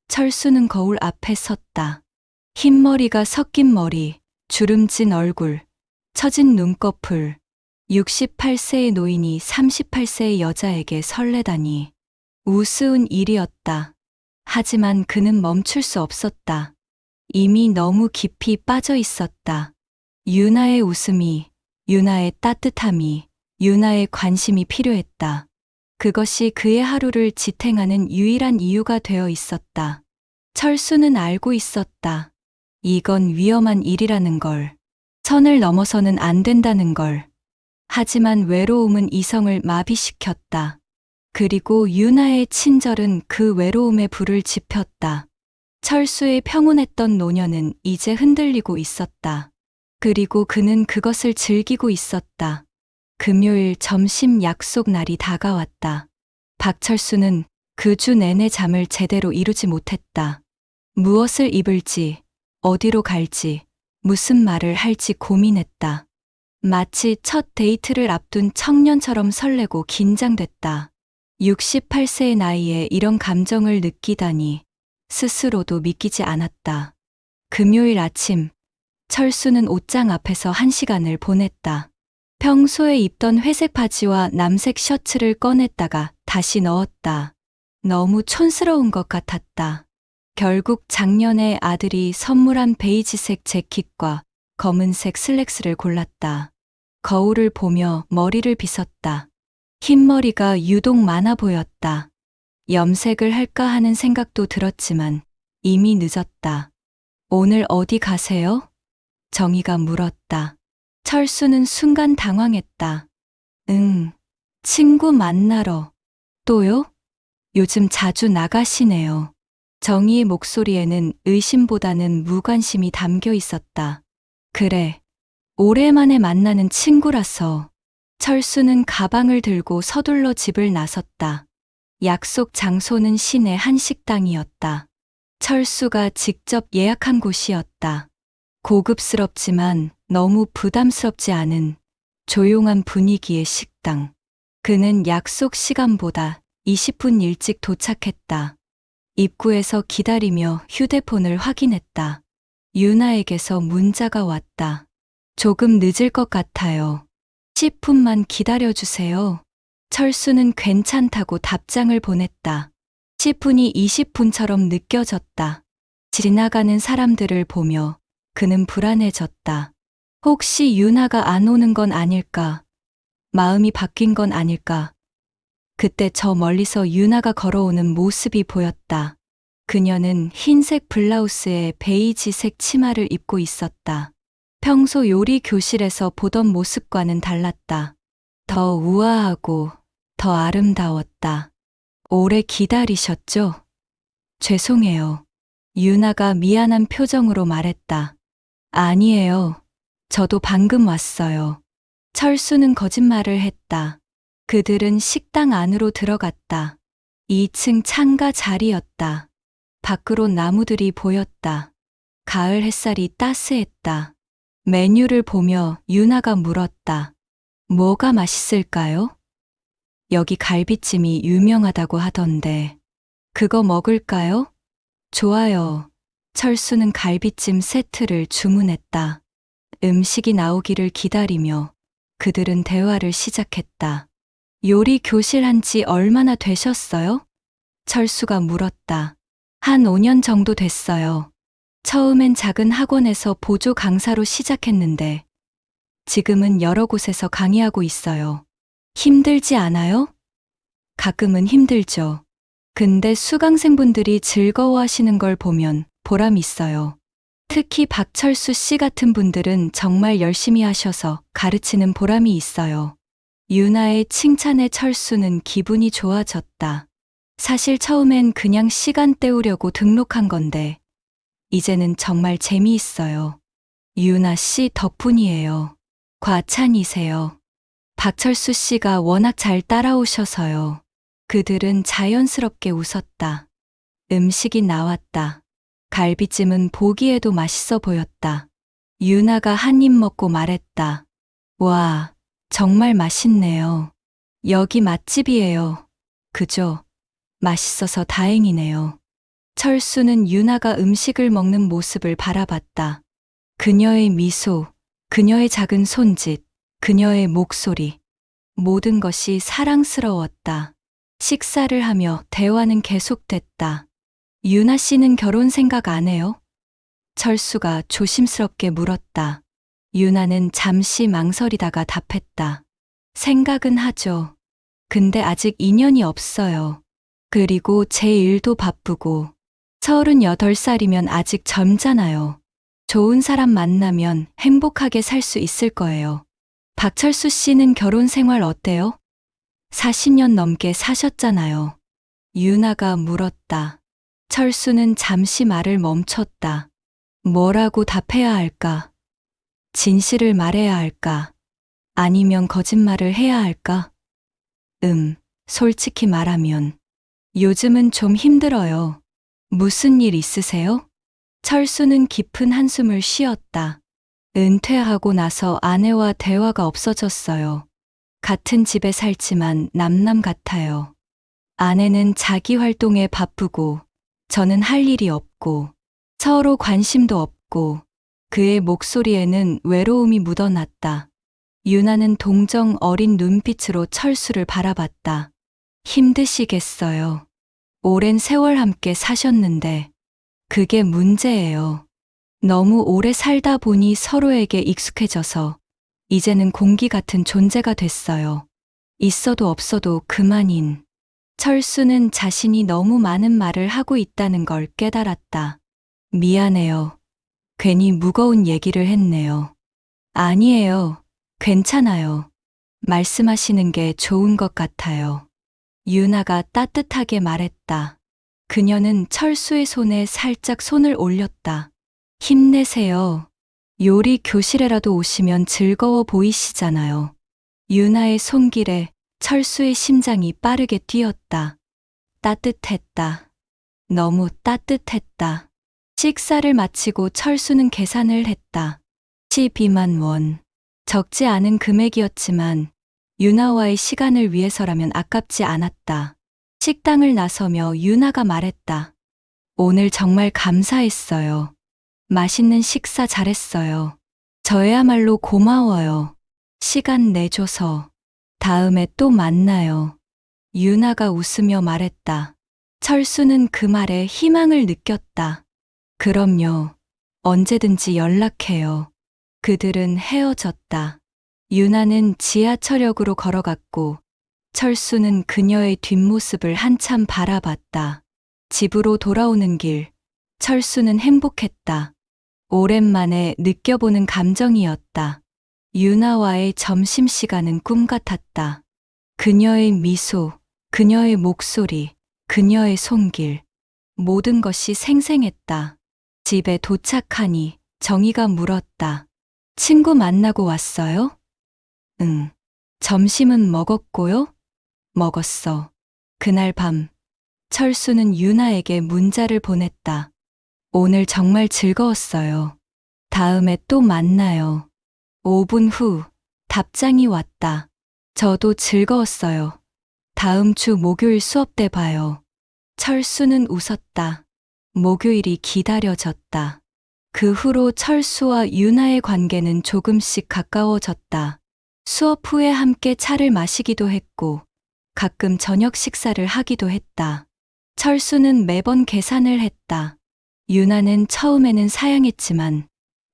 철수는 거울 앞에 섰다. 흰머리가 섞인 머리, 주름진 얼굴, 처진 눈꺼풀. 68세의 노인이 38세의 여자에게 설레다니. 우스운 일이었다. 하지만 그는 멈출 수 없었다. 이미 너무 깊이 빠져 있었다. 유나의 웃음이, 유나의 따뜻함이, 유나의 관심이 필요했다. 그것이 그의 하루를 지탱하는 유일한 이유가 되어 있었다. 철수는 알고 있었다. 이건 위험한 일이라는 걸. 선을 넘어서는 안 된다는 걸. 하지만 외로움은 이성을 마비시켰다. 그리고 유나의 친절은 그 외로움에 불을 지폈다. 철수의 평온했던 노년은 이제 흔들리고 있었다. 그리고 그는 그것을 즐기고 있었다. 금요일 점심 약속 날이 다가왔다. 박철수는 그 주 내내 잠을 제대로 이루지 못했다. 무엇을 입을지, 어디로 갈지, 무슨 말을 할지 고민했다. 마치 첫 데이트를 앞둔 청년처럼 설레고 긴장됐다. 68세의 나이에 이런 감정을 느끼다니 스스로도 믿기지 않았다. 금요일 아침, 철수는 옷장 앞에서 1시간을 보냈다. 평소에 입던 회색 바지와 남색 셔츠를 꺼냈다가 다시 넣었다. 너무 촌스러운 것 같았다. 결국 작년에 아들이 선물한 베이지색 재킷과 검은색 슬랙스를 골랐다. 거울을 보며 머리를 빗었다. 흰머리가 유독 많아 보였다. 염색을 할까 하는 생각도 들었지만 이미 늦었다. 오늘 어디 가세요? 정희가 물었다. 철수는 순간 당황했다. 응, 친구 만나러. 또요? 요즘 자주 나가시네요. 정희의 목소리에는 의심보다는 무관심이 담겨 있었다. 그래, 오랜만에 만나는 친구라서. 철수는 가방을 들고 서둘러 집을 나섰다. 약속 장소는 시내 한 식당이었다. 철수가 직접 예약한 곳이었다. 고급스럽지만 너무 부담스럽지 않은 조용한 분위기의 식당. 그는 약속 시간보다 20분 일찍 도착했다. 입구에서 기다리며 휴대폰을 확인했다. 유나에게서 문자가 왔다. 조금 늦을 것 같아요. 10분만 기다려주세요. 철수는 괜찮다고 답장을 보냈다. 10분이 20분처럼 느껴졌다. 지나가는 사람들을 보며 그는 불안해졌다. 혹시 유나가 안 오는 건 아닐까? 마음이 바뀐 건 아닐까? 그때 저 멀리서 유나가 걸어오는 모습이 보였다. 그녀는 흰색 블라우스에 베이지색 치마를 입고 있었다. 평소 요리 교실에서 보던 모습과는 달랐다. 더 우아하고 더 아름다웠다. 오래 기다리셨죠? 죄송해요. 유나가 미안한 표정으로 말했다. 아니에요. 저도 방금 왔어요. 철수는 거짓말을 했다. 그들은 식당 안으로 들어갔다. 2층 창가 자리였다. 밖으로 나무들이 보였다. 가을 햇살이 따스했다. 메뉴를 보며 유나가 물었다. 뭐가 맛있을까요? 여기 갈비찜이 유명하다고 하던데. 그거 먹을까요? 좋아요. 철수는 갈비찜 세트를 주문했다. 음식이 나오기를 기다리며 그들은 대화를 시작했다. 요리 교실 한 지 얼마나 되셨어요? 철수가 물었다. 한 5년 정도 됐어요. 처음엔 작은 학원에서 보조 강사로 시작했는데 지금은 여러 곳에서 강의하고 있어요. 힘들지 않아요? 가끔은 힘들죠. 근데 수강생분들이 즐거워하시는 걸 보면 보람 있어요. 특히 박철수 씨 같은 분들은 정말 열심히 하셔서 가르치는 보람이 있어요. 유나의 칭찬에 철수는 기분이 좋아졌다. 사실 처음엔 그냥 시간 때우려고 등록한 건데 이제는 정말 재미있어요. 유나 씨 덕분이에요. 과찬이세요. 박철수 씨가 워낙 잘 따라오셔서요. 그들은 자연스럽게 웃었다. 음식이 나왔다. 갈비찜은 보기에도 맛있어 보였다. 유나가 한 입 먹고 말했다. 와, 정말 맛있네요. 여기 맛집이에요. 그죠? 맛있어서 다행이네요. 철수는 유나가 음식을 먹는 모습을 바라봤다. 그녀의 미소, 그녀의 작은 손짓, 그녀의 목소리. 모든 것이 사랑스러웠다. 식사를 하며 대화는 계속됐다. 유나 씨는 결혼 생각 안 해요? 철수가 조심스럽게 물었다. 유나는 잠시 망설이다가 답했다. 생각은 하죠. 근데 아직 인연이 없어요. 그리고 제 일도 바쁘고 38살이면 아직 젊잖아요. 좋은 사람 만나면 행복하게 살 수 있을 거예요. 박철수 씨는 결혼 생활 어때요? 40년 넘게 사셨잖아요. 유나가 물었다. 철수는 잠시 말을 멈췄다. 뭐라고 답해야 할까? 진실을 말해야 할까? 아니면 거짓말을 해야 할까? 솔직히 말하면 요즘은 좀 힘들어요. 무슨 일 있으세요? 철수는 깊은 한숨을 쉬었다. 은퇴하고 나서 아내와 대화가 없어졌어요. 같은 집에 살지만 남남 같아요. 아내는 자기 활동에 바쁘고 저는 할 일이 없고 서로 관심도 없고 그의 목소리에는 외로움이 묻어났다. 유나는 동정 어린 눈빛으로 철수를 바라봤다. 힘드시겠어요. 오랜 세월 함께 사셨는데 그게 문제예요. 너무 오래 살다 보니 서로에게 익숙해져서 이제는 공기 같은 존재가 됐어요. 있어도 없어도 그만인. 철수는 자신이 너무 많은 말을 하고 있다는 걸 깨달았다. 미안해요. 괜히 무거운 얘기를 했네요. 아니에요. 괜찮아요. 말씀하시는 게 좋은 것 같아요. 유나가 따뜻하게 말했다. 그녀는 철수의 손에 살짝 손을 올렸다. 힘내세요. 요리 교실에라도 오시면 즐거워 보이시잖아요. 유나의 손길에 철수의 심장이 빠르게 뛰었다. 따뜻했다. 너무 따뜻했다. 식사를 마치고 철수는 계산을 했다. 12만 원. 적지 않은 금액이었지만 유나와의 시간을 위해서라면 아깝지 않았다. 식당을 나서며 유나가 말했다. 오늘 정말 감사했어요. 맛있는 식사 잘했어요. 저야말로 고마워요. 시간 내줘서. 다음에 또 만나요. 유나가 웃으며 말했다. 철수는 그 말에 희망을 느꼈다. 그럼요. 언제든지 연락해요. 그들은 헤어졌다. 유나는 지하철역으로 걸어갔고 철수는 그녀의 뒷모습을 한참 바라봤다. 집으로 돌아오는 길, 철수는 행복했다. 오랜만에 느껴보는 감정이었다. 유나와의 점심시간은 꿈 같았다. 그녀의 미소, 그녀의 목소리, 그녀의 손길, 모든 것이 생생했다. 집에 도착하니 정희가 물었다. 친구 만나고 왔어요? 응. 점심은 먹었고요? 먹었어. 그날 밤, 철수는 유나에게 문자를 보냈다. 오늘 정말 즐거웠어요. 다음에 또 만나요. 5분 후, 답장이 왔다. 저도 즐거웠어요. 다음 주 목요일 수업 때 봐요. 철수는 웃었다. 목요일이 기다려졌다. 그 후로 철수와 유나의 관계는 조금씩 가까워졌다. 수업 후에 함께 차를 마시기도 했고, 가끔 저녁 식사를 하기도 했다. 철수는 매번 계산을 했다. 유나는 처음에는 사양했지만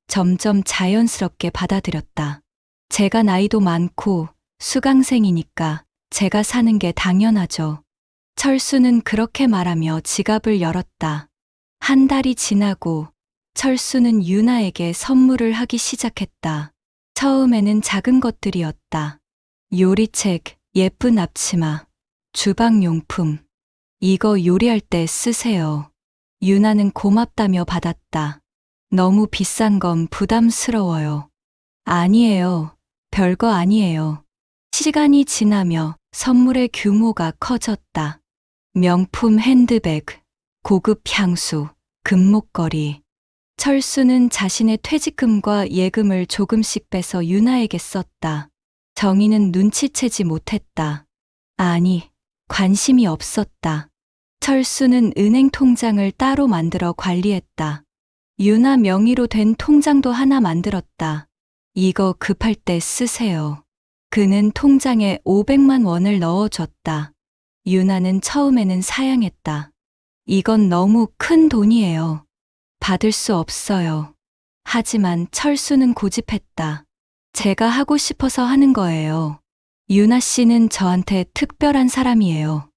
점점 자연스럽게 받아들였다. 제가 나이도 많고 수강생이니까 제가 사는 게 당연하죠. 철수는 그렇게 말하며 지갑을 열었다. 한 달이 지나고 철수는 유나에게 선물을 하기 시작했다. 처음에는 작은 것들이었다. 요리책, 예쁜 앞치마, 주방용품. 이거 요리할 때 쓰세요. 유나는 고맙다며 받았다. 너무 비싼 건 부담스러워요. 아니에요. 별거 아니에요. 시간이 지나며 선물의 규모가 커졌다. 명품 핸드백, 고급 향수, 금목걸이. 철수는 자신의 퇴직금과 예금을 조금씩 빼서 유나에게 썼다. 정희는 눈치채지 못했다. 아니, 관심이 없었다. 철수는 은행 통장을 따로 만들어 관리했다. 유나 명의로 된 통장도 하나 만들었다. 이거 급할 때 쓰세요. 그는 통장에 500만 원을 넣어줬다. 유나는 처음에는 사양했다. 이건 너무 큰 돈이에요. 받을 수 없어요. 하지만 철수는 고집했다. 제가 하고 싶어서 하는 거예요. 유나 씨는 저한테 특별한 사람이에요.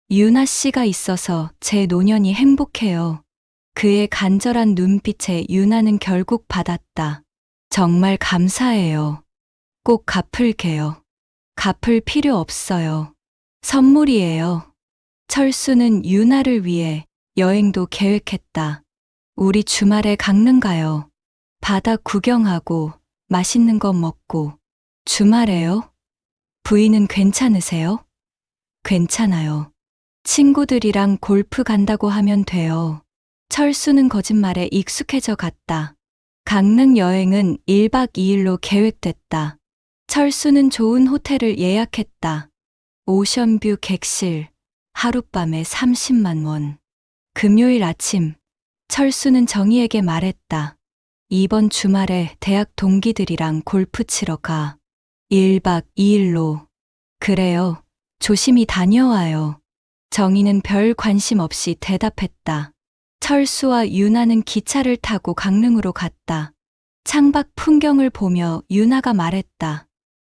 유나 씨가 있어서 제 노년이 행복해요. 그의 간절한 눈빛에 유나는 결국 받았다. 정말 감사해요. 꼭 갚을게요. 갚을 필요 없어요. 선물이에요. 철수는 유나를 위해 여행도 계획했다. 우리 주말에 강릉 가요. 바다 구경하고 맛있는 거 먹고. 주말에요? 부인은 괜찮으세요? 괜찮아요. 친구들이랑 골프 간다고 하면 돼요. 철수는 거짓말에 익숙해져 갔다. 강릉 여행은 1박 2일로 계획됐다. 철수는 좋은 호텔을 예약했다. 오션뷰 객실, 하룻밤에 30만 원. 금요일 아침, 철수는 정희에게 말했다. 이번 주말에 대학 동기들이랑 골프 치러 가. 1박 2일로. 그래요. 조심히 다녀와요. 정희는 별 관심 없이 대답했다. 철수와 유나는 기차를 타고 강릉으로 갔다. 창밖 풍경을 보며 유나가 말했다.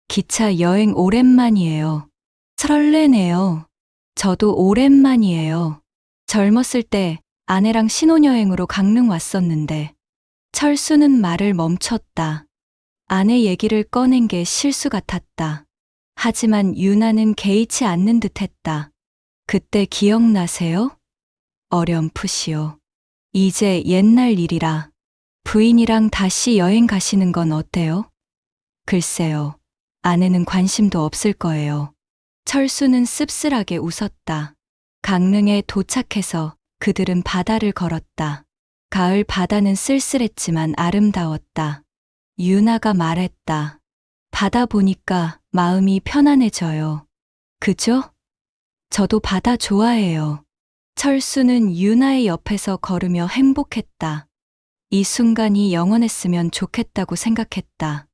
기차 여행 오랜만이에요. 설레네요. 저도 오랜만이에요. 젊었을 때 아내랑 신혼여행으로 강릉 왔었는데 철수는 말을 멈췄다. 아내 얘기를 꺼낸 게 실수 같았다. 하지만 유나는 개의치 않는 듯 했다. 그때 기억나세요? 어렴풋이요. 이제 옛날 일이라. 부인이랑 다시 여행 가시는 건 어때요? 글쎄요. 아내는 관심도 없을 거예요. 철수는 씁쓸하게 웃었다. 강릉에 도착해서 그들은 바다를 걸었다. 가을 바다는 쓸쓸했지만 아름다웠다. 유나가 말했다. 바다 보니까 마음이 편안해져요. 그죠? 저도 바다 좋아해요. 철수는 유나의 옆에서 걸으며 행복했다. 이 순간이 영원했으면 좋겠다고 생각했다.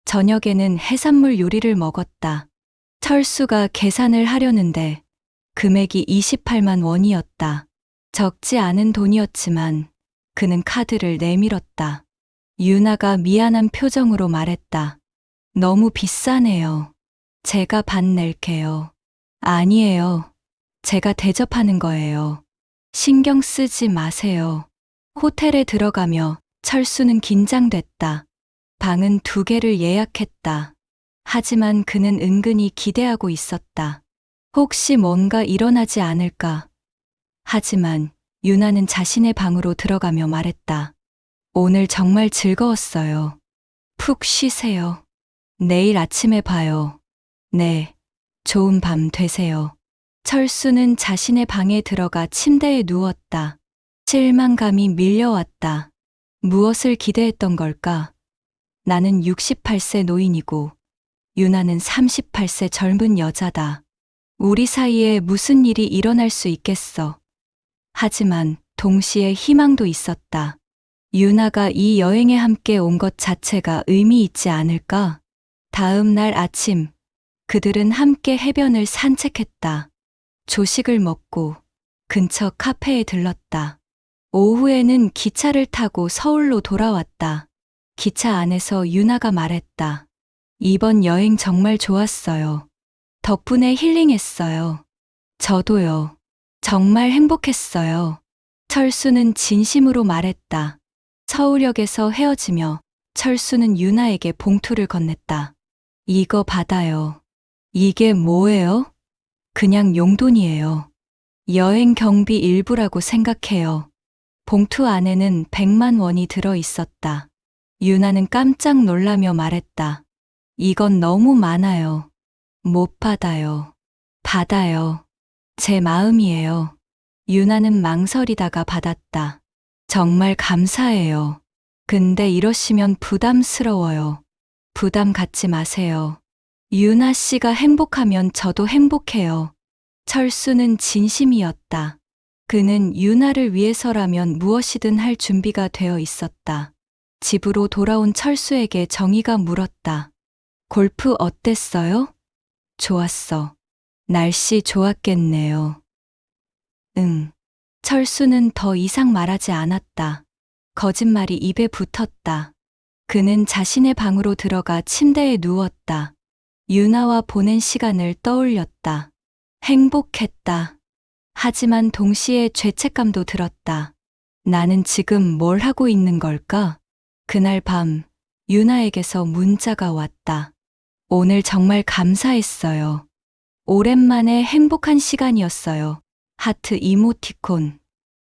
저녁에는 해산물 요리를 먹었다. 철수가 계산을 하려는데 금액이 28만 원이었다. 적지 않은 돈이었지만 그는 카드를 내밀었다. 유나가 미안한 표정으로 말했다. 너무 비싸네요. 제가 반 낼게요. 아니에요. 제가 대접하는 거예요. 신경 쓰지 마세요. 호텔에 들어가며 철수는 긴장됐다. 방은 2개를 예약했다. 하지만 그는 은근히 기대하고 있었다. 혹시 뭔가 일어나지 않을까? 하지만 유나는 자신의 방으로 들어가며 말했다. 오늘 정말 즐거웠어요. 푹 쉬세요. 내일 아침에 봐요. 네, 좋은 밤 되세요. 철수는 자신의 방에 들어가 침대에 누웠다. 실망감이 밀려왔다. 무엇을 기대했던 걸까? 나는 68세 노인이고 유나는 38세 젊은 여자다. 우리 사이에 무슨 일이 일어날 수 있겠어. 하지만 동시에 희망도 있었다. 유나가 이 여행에 함께 온 것 자체가 의미 있지 않을까? 다음 날 아침, 그들은 함께 해변을 산책했다. 조식을 먹고 근처 카페에 들렀다. 오후에는 기차를 타고 서울로 돌아왔다. 기차 안에서 유나가 말했다. 이번 여행 정말 좋았어요. 덕분에 힐링했어요. 저도요. 정말 행복했어요. 철수는 진심으로 말했다. 서울역에서 헤어지며 철수는 유나에게 봉투를 건넸다. 이거 받아요. 이게 뭐예요? 그냥 용돈이에요. 여행 경비 일부라고 생각해요. 봉투 안에는 100만 원이 들어 있었다. 유나는 깜짝 놀라며 말했다. 이건 너무 많아요. 못 받아요. 받아요. 제 마음이에요. 유나는 망설이다가 받았다. 정말 감사해요. 근데 이러시면 부담스러워요. 부담 갖지 마세요. 유나 씨가 행복하면 저도 행복해요. 철수는 진심이었다. 그는 유나를 위해서라면 무엇이든 할 준비가 되어 있었다. 집으로 돌아온 철수에게 정희가 물었다. 골프 어땠어요? 좋았어. 날씨 좋았겠네요. 응. 철수는 더 이상 말하지 않았다. 거짓말이 입에 붙었다. 그는 자신의 방으로 들어가 침대에 누웠다. 유나와 보낸 시간을 떠올렸다. 행복했다. 하지만 동시에 죄책감도 들었다. 나는 지금 뭘 하고 있는 걸까? 그날 밤, 유나에게서 문자가 왔다. 오늘 정말 감사했어요. 오랜만에 행복한 시간이었어요. 하트 이모티콘.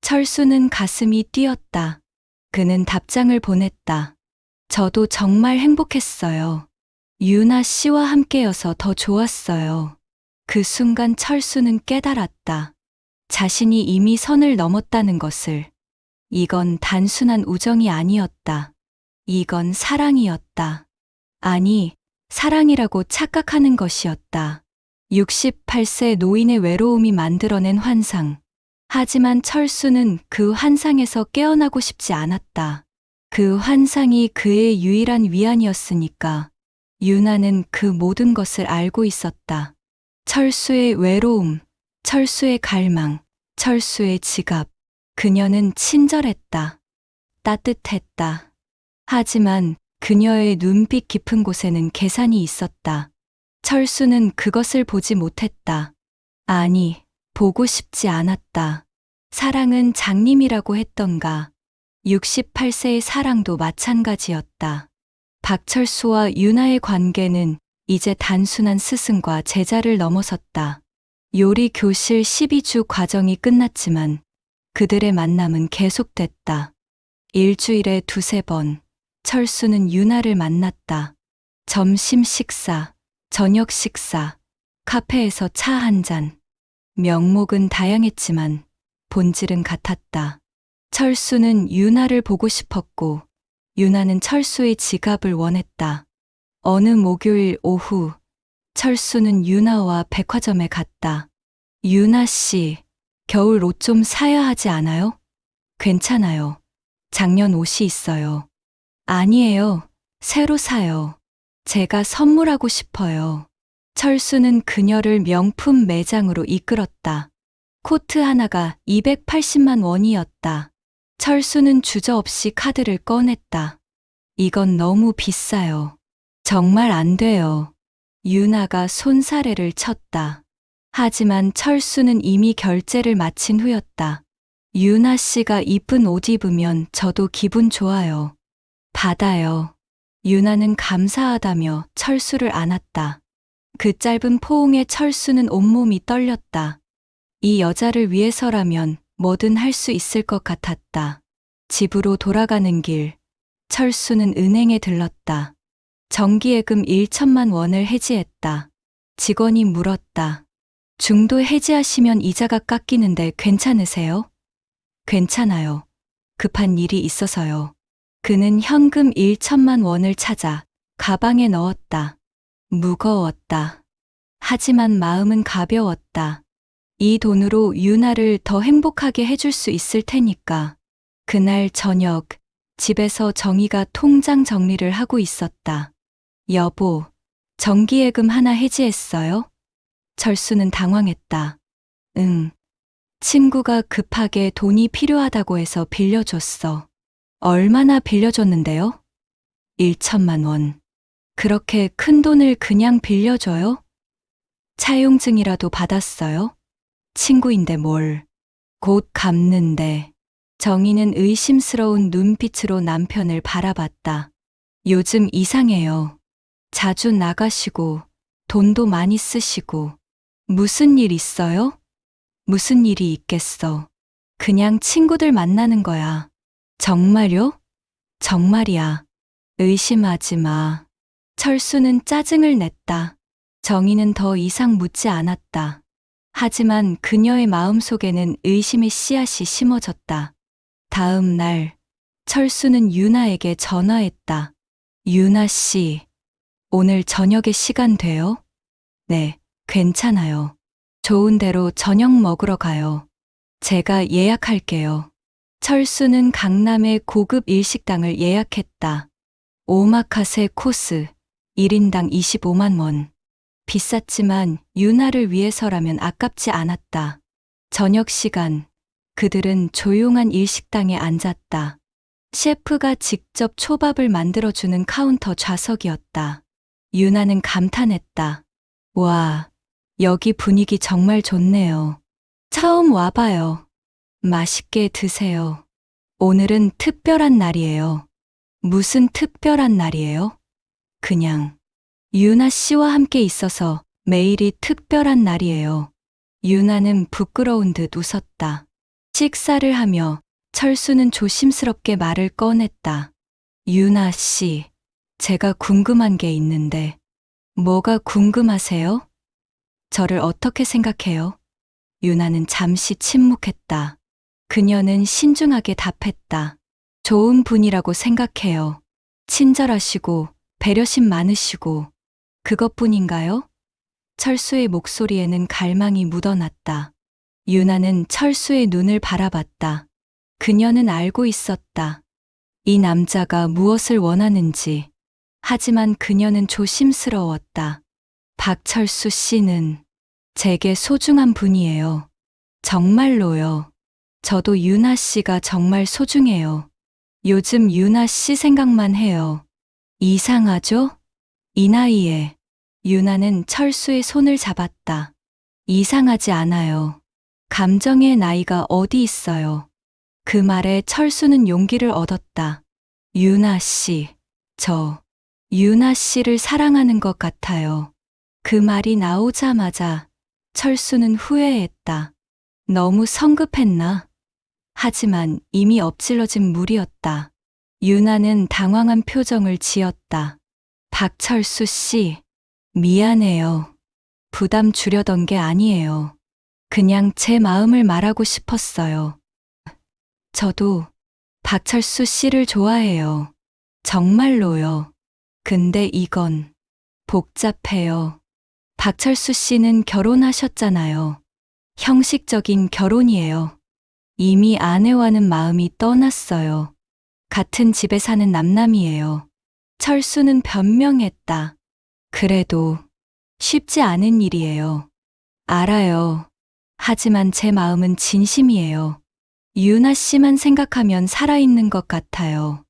철수는 가슴이 뛰었다. 그는 답장을 보냈다. 저도 정말 행복했어요. 유나 씨와 함께여서 더 좋았어요. 그 순간 철수는 깨달았다. 자신이 이미 선을 넘었다는 것을. 이건 단순한 우정이 아니었다. 이건 사랑이었다. 아니, 사랑이라고 착각하는 것이었다. 68세 노인의 외로움이 만들어낸 환상. 하지만 철수는 그 환상에서 깨어나고 싶지 않았다. 그 환상이 그의 유일한 위안이었으니까. 유나는 그 모든 것을 알고 있었다. 철수의 외로움, 철수의 갈망, 철수의 지갑. 그녀는 친절했다. 따뜻했다. 하지만 그녀의 눈빛 깊은 곳에는 계산이 있었다. 철수는 그것을 보지 못했다. 아니, 보고 싶지 않았다. 사랑은 장님이라고 했던가. 68세의 사랑도 마찬가지였다. 박철수와 유나의 관계는 이제 단순한 스승과 제자를 넘어섰다. 요리 교실 12주 과정이 끝났지만 그들의 만남은 계속됐다. 일주일에 두세 번 철수는 유나를 만났다. 점심 식사, 저녁 식사, 카페에서 차 한 잔. 명목은 다양했지만 본질은 같았다. 철수는 유나를 보고 싶었고 유나는 철수의 지갑을 원했다. 어느 목요일 오후 철수는 유나와 백화점에 갔다. 유나 씨, 겨울 옷 좀 사야 하지 않아요? 괜찮아요. 작년 옷이 있어요. 아니에요. 새로 사요. 제가 선물하고 싶어요. 철수는 그녀를 명품 매장으로 이끌었다. 코트 하나가 280만 원이었다. 철수는 주저없이 카드를 꺼냈다. 이건 너무 비싸요. 정말 안 돼요. 유나가 손사래를 쳤다. 하지만 철수는 이미 결제를 마친 후였다. 유나 씨가 이쁜 옷 입으면 저도 기분 좋아요. 받아요. 유나는 감사하다며 철수를 안았다. 그 짧은 포옹에 철수는 온몸이 떨렸다. 이 여자를 위해서라면 뭐든 할 수 있을 것 같았다. 집으로 돌아가는 길, 철수는 은행에 들렀다. 정기예금 1천만 원을 해지했다. 직원이 물었다. 중도 해지하시면 이자가 깎이는데 괜찮으세요? 괜찮아요. 급한 일이 있어서요. 그는 현금 1천만 원을 찾아 가방에 넣었다. 무거웠다. 하지만 마음은 가벼웠다. 이 돈으로 유나를 더 행복하게 해줄 수 있을 테니까. 그날 저녁, 집에서 정희가 통장 정리를 하고 있었다. 여보, 정기예금 하나 해지했어요? 철수는 당황했다. 응. 친구가 급하게 돈이 필요하다고 해서 빌려줬어. 얼마나 빌려줬는데요? 1천만 원. 그렇게 큰 돈을 그냥 빌려줘요? 차용증이라도 받았어요? 친구인데 뭘. 곧 갚는데. 정희는 의심스러운 눈빛으로 남편을 바라봤다. 요즘 이상해요. 자주 나가시고, 돈도 많이 쓰시고. 무슨 일 있어요? 무슨 일이 있겠어. 그냥 친구들 만나는 거야. 정말요? 정말이야. 의심하지 마. 철수는 짜증을 냈다. 정희는 더 이상 묻지 않았다. 하지만 그녀의 마음속에는 의심의 씨앗이 심어졌다. 다음 날, 철수는 유나에게 전화했다. 유나 씨, 오늘 저녁에 시간 돼요? 네, 괜찮아요. 좋은 대로 저녁 먹으러 가요. 제가 예약할게요. 철수는 강남의 고급 일식당을 예약했다. 오마카세 코스, 1인당 25만 원. 비쌌지만 유나를 위해서라면 아깝지 않았다. 저녁 시간, 그들은 조용한 일식당에 앉았다. 셰프가 직접 초밥을 만들어주는 카운터 좌석이었다. 유나는 감탄했다. 와, 여기 분위기 정말 좋네요. 처음 와봐요. 맛있게 드세요. 오늘은 특별한 날이에요. 무슨 특별한 날이에요? 그냥. 유나 씨와 함께 있어서 매일이 특별한 날이에요. 유나는 부끄러운 듯 웃었다. 식사를 하며 철수는 조심스럽게 말을 꺼냈다. 유나 씨, 제가 궁금한 게 있는데. 뭐가 궁금하세요? 저를 어떻게 생각해요? 유나는 잠시 침묵했다. 그녀는 신중하게 답했다. 좋은 분이라고 생각해요. 친절하시고 배려심 많으시고. 그것뿐인가요? 철수의 목소리에는 갈망이 묻어났다. 유나는 철수의 눈을 바라봤다. 그녀는 알고 있었다. 이 남자가 무엇을 원하는지. 하지만 그녀는 조심스러웠다. 박철수 씨는 제게 소중한 분이에요. 정말로요. 저도 유나 씨가 정말 소중해요. 요즘 유나 씨 생각만 해요. 이상하죠? 이 나이에. 유나는 철수의 손을 잡았다. 이상하지 않아요. 감정의 나이가 어디 있어요. 그 말에 철수는 용기를 얻었다. 유나 씨, 유나 씨를 사랑하는 것 같아요. 그 말이 나오자마자 철수는 후회했다. 너무 성급했나? 하지만 이미 엎질러진 물이었다. 유나는 당황한 표정을 지었다. 박철수 씨, 미안해요. 부담 주려던 게 아니에요. 그냥 제 마음을 말하고 싶었어요. 저도 박철수 씨를 좋아해요. 정말로요. 근데 이건 복잡해요. 박철수 씨는 결혼하셨잖아요. 형식적인 결혼이에요. 이미 아내와는 마음이 떠났어요. 같은 집에 사는 남남이에요. 철수는 변명했다. 그래도 쉽지 않은 일이에요. 알아요. 하지만 제 마음은 진심이에요. 유나 씨만 생각하면 살아있는 것 같아요.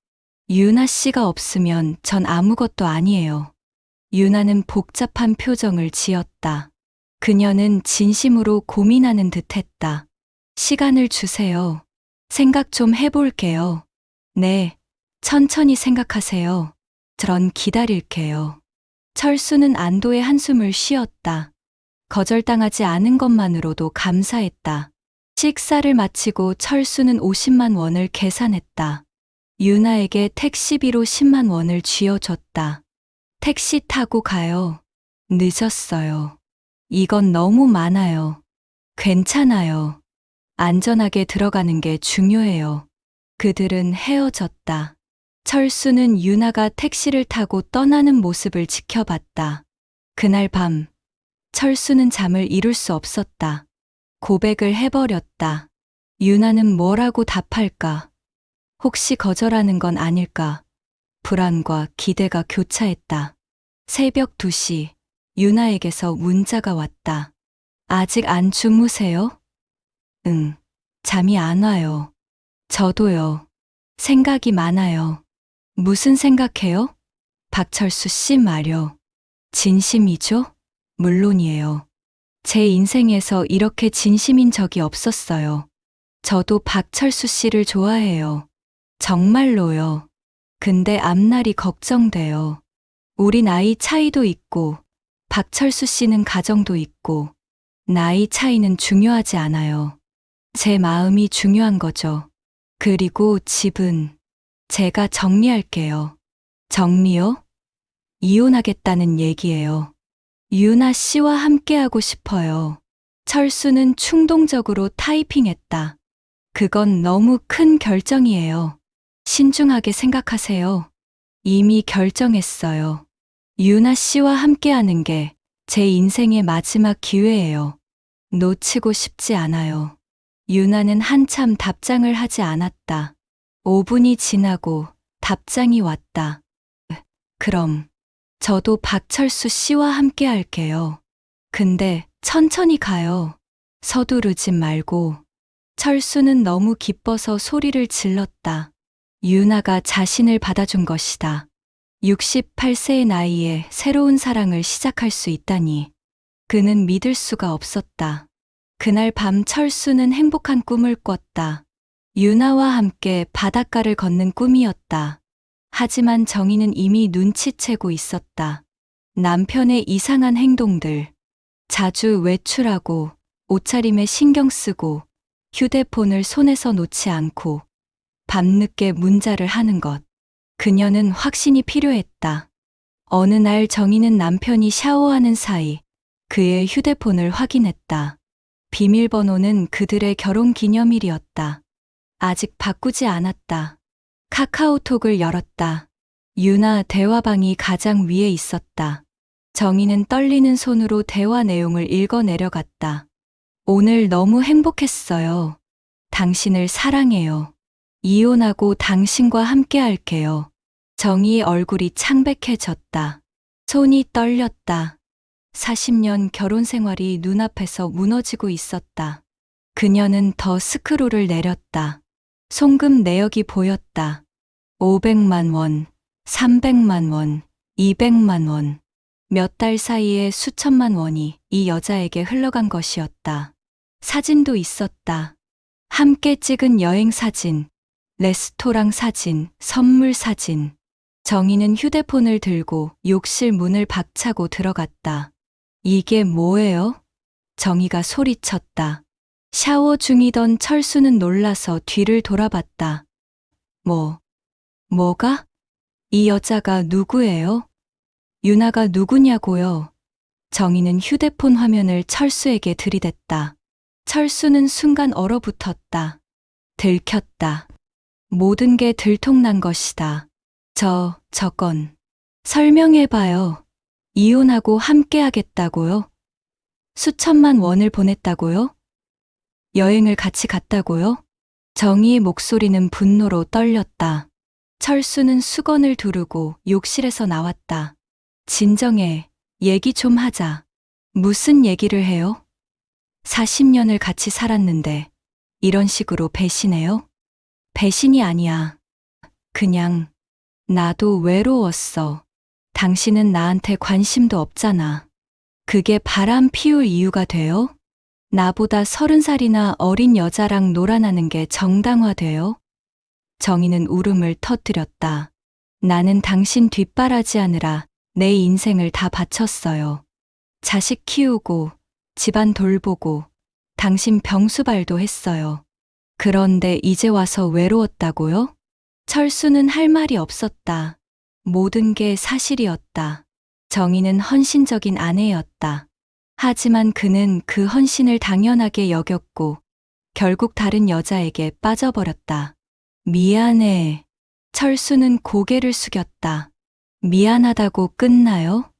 유나 씨가 없으면 전 아무것도 아니에요. 유나는 복잡한 표정을 지었다. 그녀는 진심으로 고민하는 듯 했다. 시간을 주세요. 생각 좀 해볼게요. 네, 천천히 생각하세요. 전 기다릴게요. 철수는 안도의 한숨을 쉬었다. 거절당하지 않은 것만으로도 감사했다. 식사를 마치고 철수는 50만 원을 계산했다. 유나에게 택시비로 10만 원을 쥐어줬다. 택시 타고 가요. 늦었어요. 이건 너무 많아요. 괜찮아요. 안전하게 들어가는 게 중요해요. 그들은 헤어졌다. 철수는 유나가 택시를 타고 떠나는 모습을 지켜봤다. 그날 밤, 철수는 잠을 이룰 수 없었다. 고백을 해버렸다. 유나는 뭐라고 답할까? 혹시 거절하는 건 아닐까? 불안과 기대가 교차했다. 새벽 2시, 유나에게서 문자가 왔다. 아직 안 주무세요? 응, 잠이 안 와요. 저도요. 생각이 많아요. 무슨 생각해요? 박철수 씨 말요. 진심이죠? 물론이에요. 제 인생에서 이렇게 진심인 적이 없었어요. 저도 박철수 씨를 좋아해요. 정말로요. 근데 앞날이 걱정돼요. 우리 나이 차이도 있고, 박철수 씨는 가정도 있고, 나이 차이는 중요하지 않아요. 제 마음이 중요한 거죠. 그리고 집은 제가 정리할게요. 정리요? 이혼하겠다는 얘기예요. 유나 씨와 함께하고 싶어요. 철수는 충동적으로 타이핑했다. 그건 너무 큰 결정이에요. 신중하게 생각하세요. 이미 결정했어요. 유나 씨와 함께하는 게 제 인생의 마지막 기회예요. 놓치고 싶지 않아요. 유나는 한참 답장을 하지 않았다. 5분이 지나고 답장이 왔다. 그럼 저도 박철수 씨와 함께 할게요. 근데 천천히 가요. 서두르지 말고. 철수는 너무 기뻐서 소리를 질렀다. 유나가 자신을 받아준 것이다. 68세의 나이에 새로운 사랑을 시작할 수 있다니. 그는 믿을 수가 없었다. 그날 밤 철수는 행복한 꿈을 꿨다. 유나와 함께 바닷가를 걷는 꿈이었다. 하지만 정희는 이미 눈치채고 있었다. 남편의 이상한 행동들, 자주 외출하고 옷차림에 신경 쓰고 휴대폰을 손에서 놓지 않고 밤늦게 문자를 하는 것. 그녀는 확신이 필요했다. 어느 날 정희는 남편이 샤워하는 사이 그의 휴대폰을 확인했다. 비밀번호는 그들의 결혼 기념일이었다. 아직 바꾸지 않았다. 카카오톡을 열었다. 유나 대화방이 가장 위에 있었다. 정희는 떨리는 손으로 대화 내용을 읽어 내려갔다. 오늘 너무 행복했어요. 당신을 사랑해요. 이혼하고 당신과 함께 할게요. 정희의 얼굴이 창백해졌다. 손이 떨렸다. 40년 결혼 생활이 눈앞에서 무너지고 있었다. 그녀는 더 스크롤을 내렸다. 송금 내역이 보였다. 500만 원, 300만 원, 200만 원. 몇 달 사이에 수천만 원이 이 여자에게 흘러간 것이었다. 사진도 있었다. 함께 찍은 여행 사진, 레스토랑 사진, 선물 사진. 정희는 휴대폰을 들고 욕실 문을 박차고 들어갔다. 이게 뭐예요? 정희가 소리쳤다. 샤워 중이던 철수는 놀라서 뒤를 돌아봤다. 뭐가? 이 여자가 누구예요? 유나가 누구냐고요? 정희는 휴대폰 화면을 철수에게 들이댔다. 철수는 순간 얼어붙었다. 들켰다. 모든 게 들통난 것이다. 저건. 설명해봐요. 이혼하고 함께 하겠다고요? 수천만 원을 보냈다고요? 여행을 같이 갔다고요? 정희의 목소리는 분노로 떨렸다. 철수는 수건을 두르고 욕실에서 나왔다. 진정해. 얘기 좀 하자. 무슨 얘기를 해요? 40년을 같이 살았는데 이런 식으로 배신해요? 배신이 아니야. 그냥 나도 외로웠어. 당신은 나한테 관심도 없잖아. 그게 바람 피울 이유가 돼요? 나보다 30살이나 어린 여자랑 놀아나는 게 정당화돼요? 정희는 울음을 터뜨렸다. 나는 당신 뒷바라지하느라 내 인생을 다 바쳤어요. 자식 키우고, 집안 돌보고, 당신 병수발도 했어요. 그런데 이제 와서 외로웠다고요? 철수는 할 말이 없었다. 모든 게 사실이었다. 정희는 헌신적인 아내였다. 하지만 그는 그 헌신을 당연하게 여겼고, 결국 다른 여자에게 빠져버렸다. 미안해. 철수는 고개를 숙였다. 미안하다고 끝나요?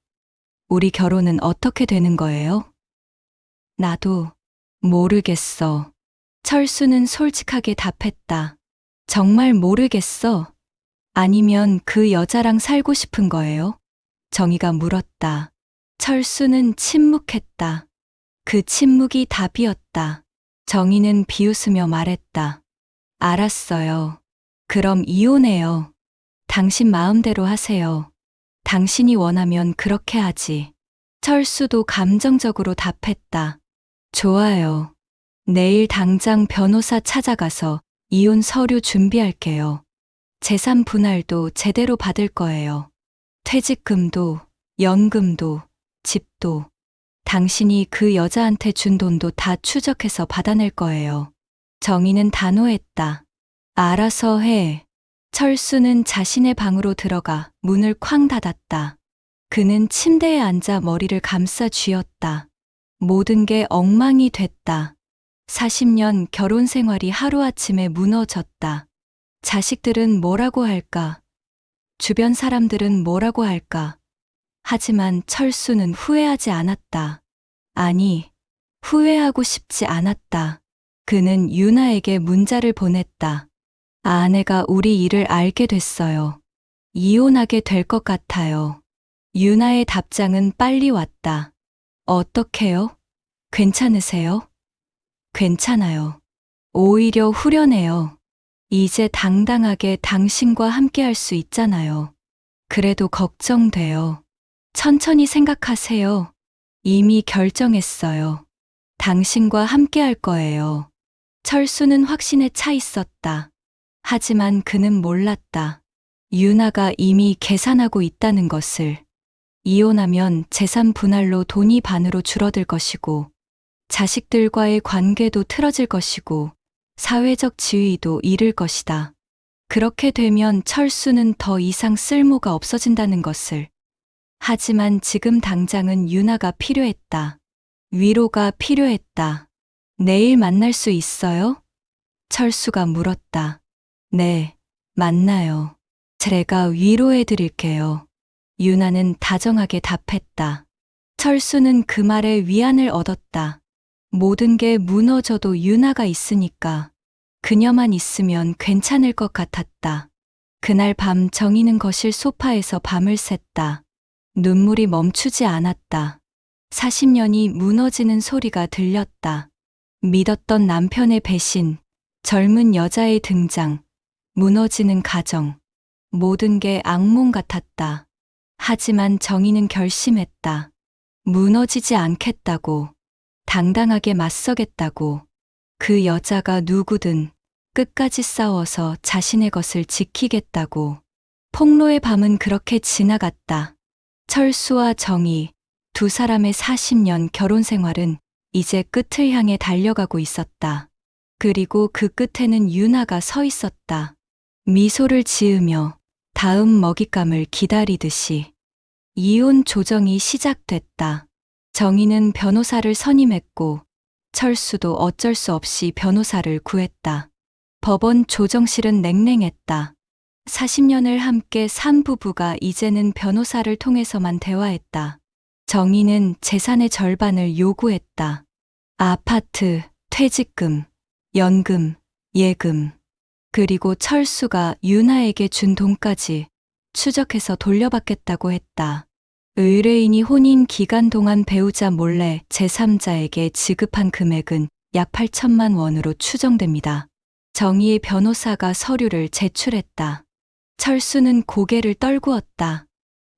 우리 결혼은 어떻게 되는 거예요? 나도 모르겠어. 철수는 솔직하게 답했다. 정말 모르겠어. 아니면 그 여자랑 살고 싶은 거예요? 정희가 물었다. 철수는 침묵했다. 그 침묵이 답이었다. 정희는 비웃으며 말했다. 알았어요. 그럼 이혼해요. 당신 마음대로 하세요. 당신이 원하면 그렇게 하지. 철수도 감정적으로 답했다. 좋아요. 내일 당장 변호사 찾아가서 이혼 서류 준비할게요. 재산 분할도 제대로 받을 거예요. 퇴직금도, 연금도, 집도, 당신이 그 여자한테 준 돈도 다 추적해서 받아낼 거예요. 정희는 단호했다. 알아서 해. 철수는 자신의 방으로 들어가 문을 쾅 닫았다. 그는 침대에 앉아 머리를 감싸 쥐었다. 모든 게 엉망이 됐다. 40년 결혼 생활이 하루아침에 무너졌다. 자식들은 뭐라고 할까? 주변 사람들은 뭐라고 할까? 하지만 철수는 후회하지 않았다. 아니, 후회하고 싶지 않았다. 그는 유나에게 문자를 보냈다. 아내가 우리 일을 알게 됐어요. 이혼하게 될 것 같아요. 유나의 답장은 빨리 왔다. 어떡해요? 괜찮으세요? 괜찮아요. 오히려 후련해요. 이제 당당하게 당신과 함께 할 수 있잖아요. 그래도 걱정돼요. 천천히 생각하세요. 이미 결정했어요. 당신과 함께 할 거예요. 철수는 확신에 차 있었다. 하지만 그는 몰랐다. 유나가 이미 계산하고 있다는 것을. 이혼하면 재산 분할로 돈이 반으로 줄어들 것이고, 자식들과의 관계도 틀어질 것이고, 사회적 지위도 잃을 것이다. 그렇게 되면 철수는 더 이상 쓸모가 없어진다는 것을. 하지만 지금 당장은 유나가 필요했다. 위로가 필요했다. 내일 만날 수 있어요? 철수가 물었다. 네, 만나요. 제가 위로해 드릴게요. 유나는 다정하게 답했다. 철수는 그 말에 위안을 얻었다. 모든 게 무너져도 유나가 있으니까. 그녀만 있으면 괜찮을 것 같았다. 그날 밤 정희는 거실 소파에서 밤을 샜다. 눈물이 멈추지 않았다. 40년이 무너지는 소리가 들렸다. 믿었던 남편의 배신, 젊은 여자의 등장, 무너지는 가정. 모든 게 악몽 같았다. 하지만 정희는 결심했다. 무너지지 않겠다고. 당당하게 맞서겠다고. 그 여자가 누구든 끝까지 싸워서 자신의 것을 지키겠다고. 폭로의 밤은 그렇게 지나갔다. 철수와 정희, 두 사람의 40년 결혼 생활은 이제 끝을 향해 달려가고 있었다. 그리고 그 끝에는 유나가 서 있었다. 미소를 지으며 다음 먹잇감을 기다리듯이. 이혼 조정이 시작됐다. 정희는 변호사를 선임했고 철수도 어쩔 수 없이 변호사를 구했다. 법원 조정실은 냉랭했다. 40년을 함께 산 부부가 이제는 변호사를 통해서만 대화했다. 정희는 재산의 절반을 요구했다. 아파트, 퇴직금, 연금, 예금, 그리고 철수가 유나에게 준 돈까지 추적해서 돌려받겠다고 했다. 의뢰인이 혼인 기간 동안 배우자 몰래 제3자에게 지급한 금액은 약 8천만 원으로 추정됩니다. 정희의 변호사가 서류를 제출했다. 철수는 고개를 떨구었다.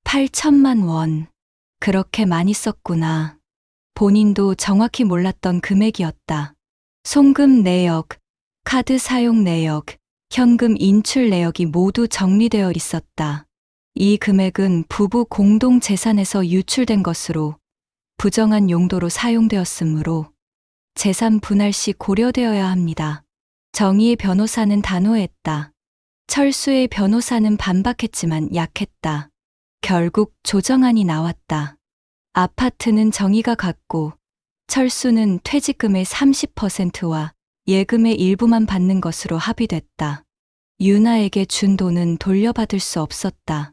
8천만 원. 그렇게 많이 썼구나. 본인도 정확히 몰랐던 금액이었다. 송금 내역, 카드 사용 내역, 현금 인출 내역이 모두 정리되어 있었다. 이 금액은 부부 공동 재산에서 유출된 것으로 부정한 용도로 사용되었으므로 재산 분할 시 고려되어야 합니다. 정희의 변호사는 단호했다. 철수의 변호사는 반박했지만 약했다. 결국 조정안이 나왔다. 아파트는 정희가 갖고 철수는 퇴직금의 30%와 예금의 일부만 받는 것으로 합의됐다. 유나에게 준 돈은 돌려받을 수 없었다.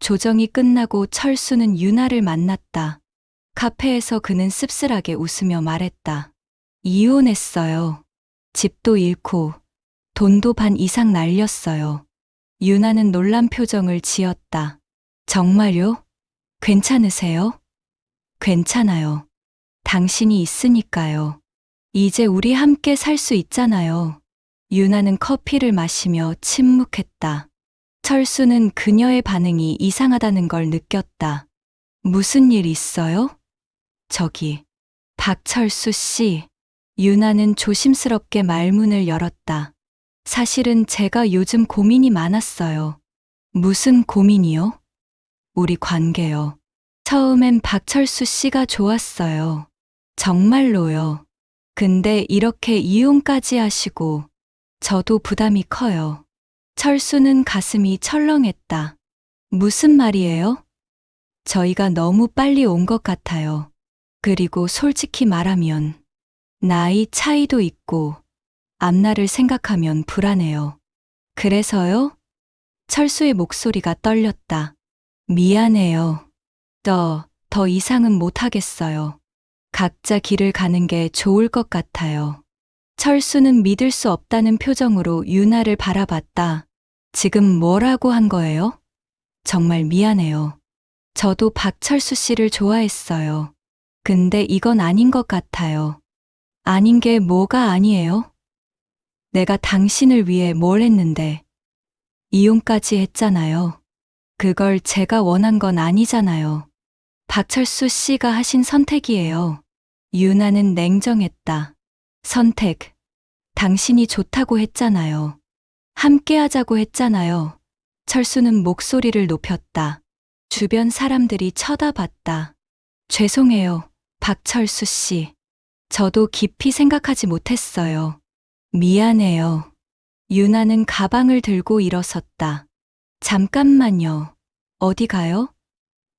조정이 끝나고 철수는 유나를 만났다. 카페에서 그는 씁쓸하게 웃으며 말했다. 이혼했어요. 집도 잃고 돈도 반 이상 날렸어요. 유나는 놀란 표정을 지었다. 정말요? 괜찮으세요? 괜찮아요. 당신이 있으니까요. 이제 우리 함께 살 수 있잖아요. 유나는 커피를 마시며 침묵했다. 철수는 그녀의 반응이 이상하다는 걸 느꼈다. 무슨 일 있어요? 저기, 박철수 씨. 유나는 조심스럽게 말문을 열었다. 사실은 제가 요즘 고민이 많았어요. 무슨 고민이요? 우리 관계요. 처음엔 박철수 씨가 좋았어요. 정말로요. 근데 이렇게 이혼까지 하시고 저도 부담이 커요. 철수는 가슴이 철렁했다. 무슨 말이에요? 저희가 너무 빨리 온 것 같아요. 그리고 솔직히 말하면 나이 차이도 있고 앞날을 생각하면 불안해요. 그래서요? 철수의 목소리가 떨렸다. 미안해요. 더 이상은 못하겠어요. 각자 길을 가는 게 좋을 것 같아요. 철수는 믿을 수 없다는 표정으로 유나를 바라봤다. 지금 뭐라고 한 거예요? 정말 미안해요. 저도 박철수 씨를 좋아했어요. 근데 이건 아닌 것 같아요. 아닌 게 뭐가 아니에요? 내가 당신을 위해 뭘 했는데 이혼까지 했잖아요. 그걸 제가 원한 건 아니잖아요. 박철수 씨가 하신 선택이에요. 유나는 냉정했다. 선택. 당신이 좋다고 했잖아요. 함께 하자고 했잖아요. 철수는 목소리를 높였다. 주변 사람들이 쳐다봤다. 죄송해요, 박철수 씨. 저도 깊이 생각하지 못했어요. 미안해요. 유나는 가방을 들고 일어섰다. 잠깐만요. 어디 가요?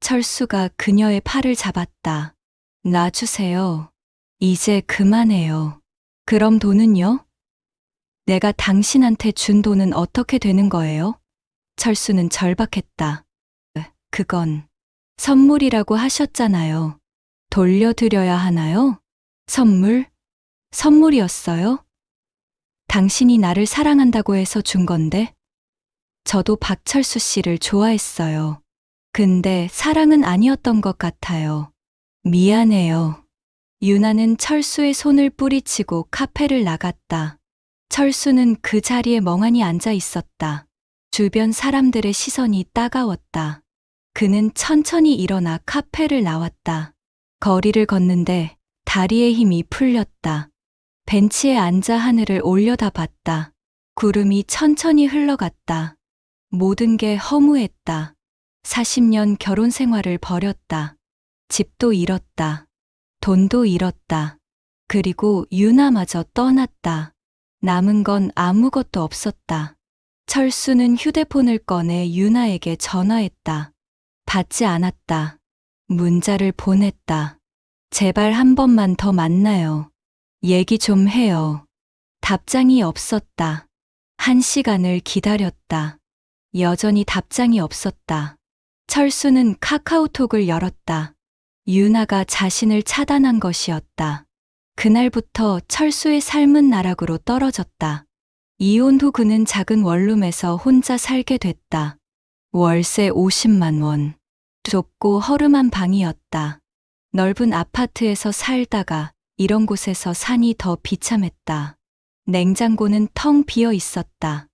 철수가 그녀의 팔을 잡았다. 놔주세요. 이제 그만해요. 그럼 돈은요? 내가 당신한테 준 돈은 어떻게 되는 거예요? 철수는 절박했다. 그건 선물이라고 하셨잖아요. 돌려드려야 하나요? 선물? 선물이었어요? 당신이 나를 사랑한다고 해서 준 건데? 저도 박철수 씨를 좋아했어요. 근데 사랑은 아니었던 것 같아요. 미안해요. 유나는 철수의 손을 뿌리치고 카페를 나갔다. 철수는 그 자리에 멍하니 앉아 있었다. 주변 사람들의 시선이 따가웠다. 그는 천천히 일어나 카페를 나왔다. 거리를 걷는데 다리에 힘이 풀렸다. 벤치에 앉아 하늘을 올려다봤다. 구름이 천천히 흘러갔다. 모든 게 허무했다. 40년 결혼 생활을 버렸다. 집도 잃었다. 돈도 잃었다. 그리고 유나마저 떠났다. 남은 건 아무것도 없었다. 철수는 휴대폰을 꺼내 유나에게 전화했다. 받지 않았다. 문자를 보냈다. 제발 한 번만 더 만나요. 얘기 좀 해요. 답장이 없었다. 1시간을 기다렸다. 여전히 답장이 없었다. 철수는 카카오톡을 열었다. 유나가 자신을 차단한 것이었다. 그날부터 철수의 삶은 나락으로 떨어졌다. 이혼 후 그는 작은 원룸에서 혼자 살게 됐다. 월세 50만 원. 좁고 허름한 방이었다. 넓은 아파트에서 살다가 이런 곳에서 사니 더 비참했다. 냉장고는 텅 비어 있었다.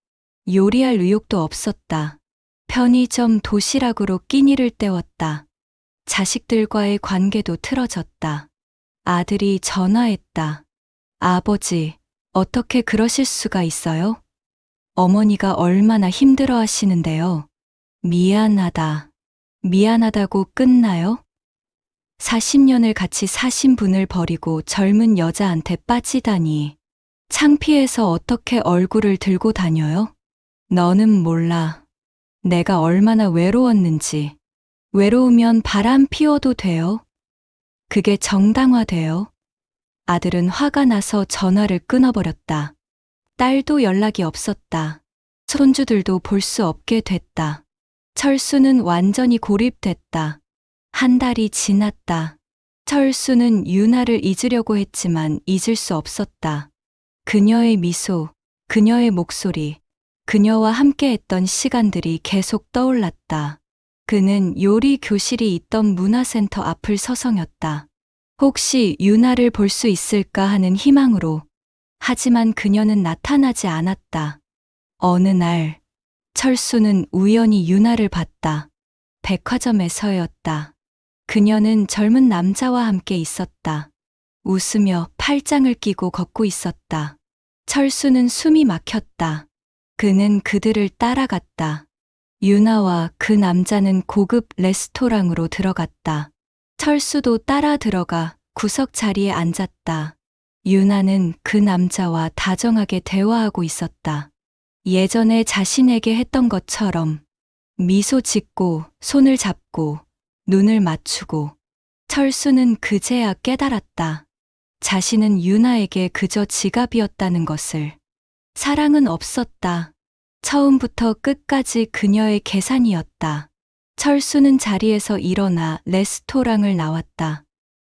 요리할 의욕도 없었다. 편의점 도시락으로 끼니를 때웠다. 자식들과의 관계도 틀어졌다. 아들이 전화했다. 아버지, 어떻게 그러실 수가 있어요? 어머니가 얼마나 힘들어 하시는데요. 미안하다. 미안하다고 끝나요? 40년을 같이 사신 분을 버리고 젊은 여자한테 빠지다니. 창피해서 어떻게 얼굴을 들고 다녀요? 너는 몰라. 내가 얼마나 외로웠는지. 외로우면 바람 피워도 돼요? 그게 정당화돼요? 아들은 화가 나서 전화를 끊어버렸다. 딸도 연락이 없었다. 손주들도 볼 수 없게 됐다. 철수는 완전히 고립됐다. 한 달이 지났다. 철수는 유나를 잊으려고 했지만 잊을 수 없었다. 그녀의 미소, 그녀의 목소리, 그녀와 함께했던 시간들이 계속 떠올랐다. 그는 요리 교실이 있던 문화센터 앞을 서성였다. 혹시 유나를 볼 수 있을까 하는 희망으로. 하지만 그녀는 나타나지 않았다. 어느 날, 철수는 우연히 유나를 봤다. 백화점에서였다. 그녀는 젊은 남자와 함께 있었다. 웃으며 팔짱을 끼고 걷고 있었다. 철수는 숨이 막혔다. 그는 그들을 따라갔다. 유나와 그 남자는 고급 레스토랑으로 들어갔다. 철수도 따라 들어가 구석 자리에 앉았다. 유나는 그 남자와 다정하게 대화하고 있었다. 예전에 자신에게 했던 것처럼 미소 짓고 손을 잡고 눈을 맞추고. 철수는 그제야 깨달았다. 자신은 유나에게 그저 지갑이었다는 것을. 사랑은 없었다. 처음부터 끝까지 그녀의 계산이었다. 철수는 자리에서 일어나 레스토랑을 나왔다.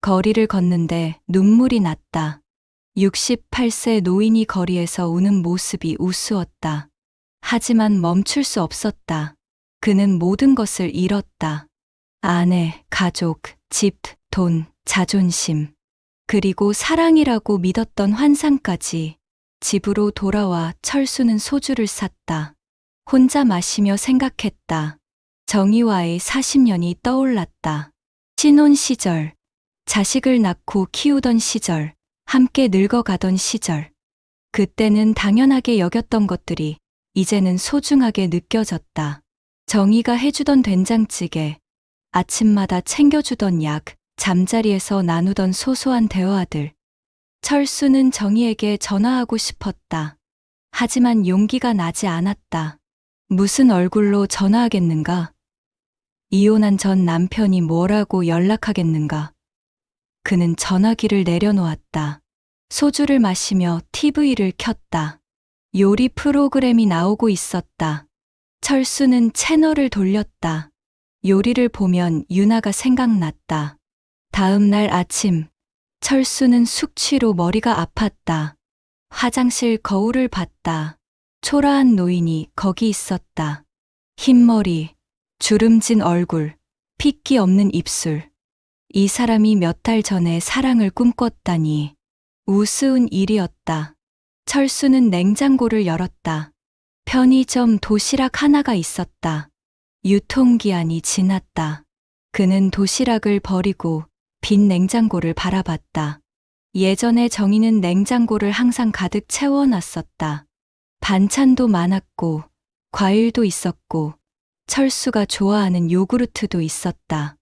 거리를 걷는데 눈물이 났다. 68세 노인이 거리에서 우는 모습이 우스웠다. 하지만 멈출 수 없었다. 그는 모든 것을 잃었다. 아내, 가족, 집, 돈, 자존심. 그리고 사랑이라고 믿었던 환상까지. 집으로 돌아와 철수는 소주를 샀다. 혼자 마시며 생각했다. 정희와의 40년이 떠올랐다. 신혼 시절, 자식을 낳고 키우던 시절, 함께 늙어가던 시절. 그때는 당연하게 여겼던 것들이 이제는 소중하게 느껴졌다. 정희가 해주던 된장찌개, 아침마다 챙겨주던 약, 잠자리에서 나누던 소소한 대화들. 철수는 정희에게 전화하고 싶었다. 하지만 용기가 나지 않았다. 무슨 얼굴로 전화하겠는가? 이혼한 전 남편이 뭐라고 연락하겠는가? 그는 전화기를 내려놓았다. 소주를 마시며 TV를 켰다. 요리 프로그램이 나오고 있었다. 철수는 채널을 돌렸다. 요리를 보면 유나가 생각났다. 다음 날 아침, 철수는 숙취로 머리가 아팠다. 화장실 거울을 봤다. 초라한 노인이 거기 있었다. 흰머리, 주름진 얼굴, 핏기 없는 입술. 이 사람이 몇 달 전에 사랑을 꿈꿨다니. 우스운 일이었다. 철수는 냉장고를 열었다. 편의점 도시락 하나가 있었다. 유통기한이 지났다. 그는 도시락을 버리고 빈 냉장고를 바라봤다. 예전에 정희는 냉장고를 항상 가득 채워놨었다. 반찬도 많았고, 과일도 있었고, 철수가 좋아하는 요구르트도 있었다.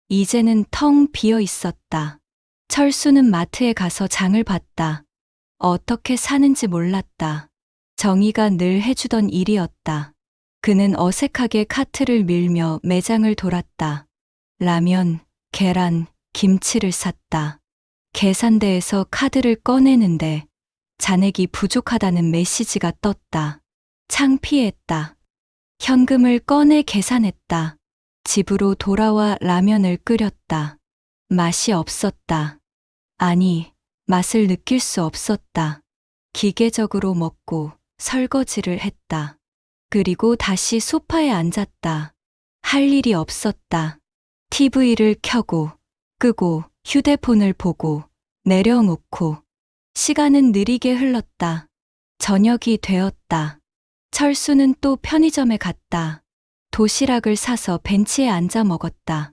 이제는 텅 비어 있었다. 철수는 마트에 가서 장을 봤다. 어떻게 사는지 몰랐다. 정희가 늘 해주던 일이었다. 그는 어색하게 카트를 밀며 매장을 돌았다. 라면, 계란, 김치를 샀다. 계산대에서 카드를 꺼내는데 잔액이 부족하다는 메시지가 떴다. 창피했다. 현금을 꺼내 계산했다. 집으로 돌아와 라면을 끓였다. 맛이 없었다. 아니, 맛을 느낄 수 없었다. 기계적으로 먹고 설거지를 했다. 그리고 다시 소파에 앉았다. 할 일이 없었다. TV를 켜고 끄고 휴대폰을 보고 내려놓고 시간은 느리게 흘렀다. 저녁이 되었다. 철수는 또 편의점에 갔다. 도시락을 사서 벤치에 앉아 먹었다.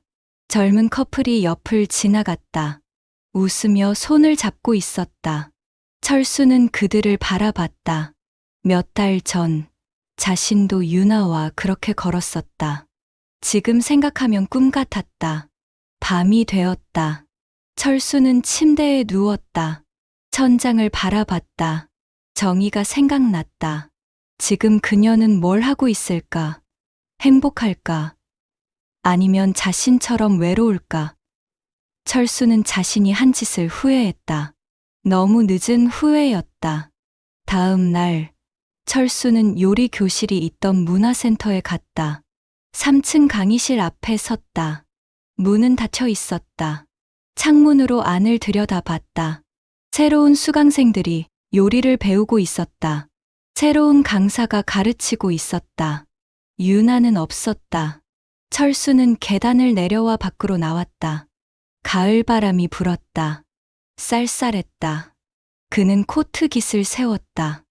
젊은 커플이 옆을 지나갔다. 웃으며 손을 잡고 있었다. 철수는 그들을 바라봤다. 몇 달 전 자신도 유나와 그렇게 걸었었다. 지금 생각하면 꿈 같았다. 밤이 되었다. 철수는 침대에 누웠다. 천장을 바라봤다. 정희가 생각났다. 지금 그녀는 뭘 하고 있을까? 행복할까? 아니면 자신처럼 외로울까? 철수는 자신이 한 짓을 후회했다. 너무 늦은 후회였다. 다음 날, 철수는 요리 교실이 있던 문화센터에 갔다. 3층 강의실 앞에 섰다. 문은 닫혀 있었다. 창문으로 안을 들여다봤다. 새로운 수강생들이 요리를 배우고 있었다. 새로운 강사가 가르치고 있었다. 유나는 없었다. 철수는 계단을 내려와 밖으로 나왔다. 가을 바람이 불었다. 쌀쌀했다. 그는 코트깃을 세웠다.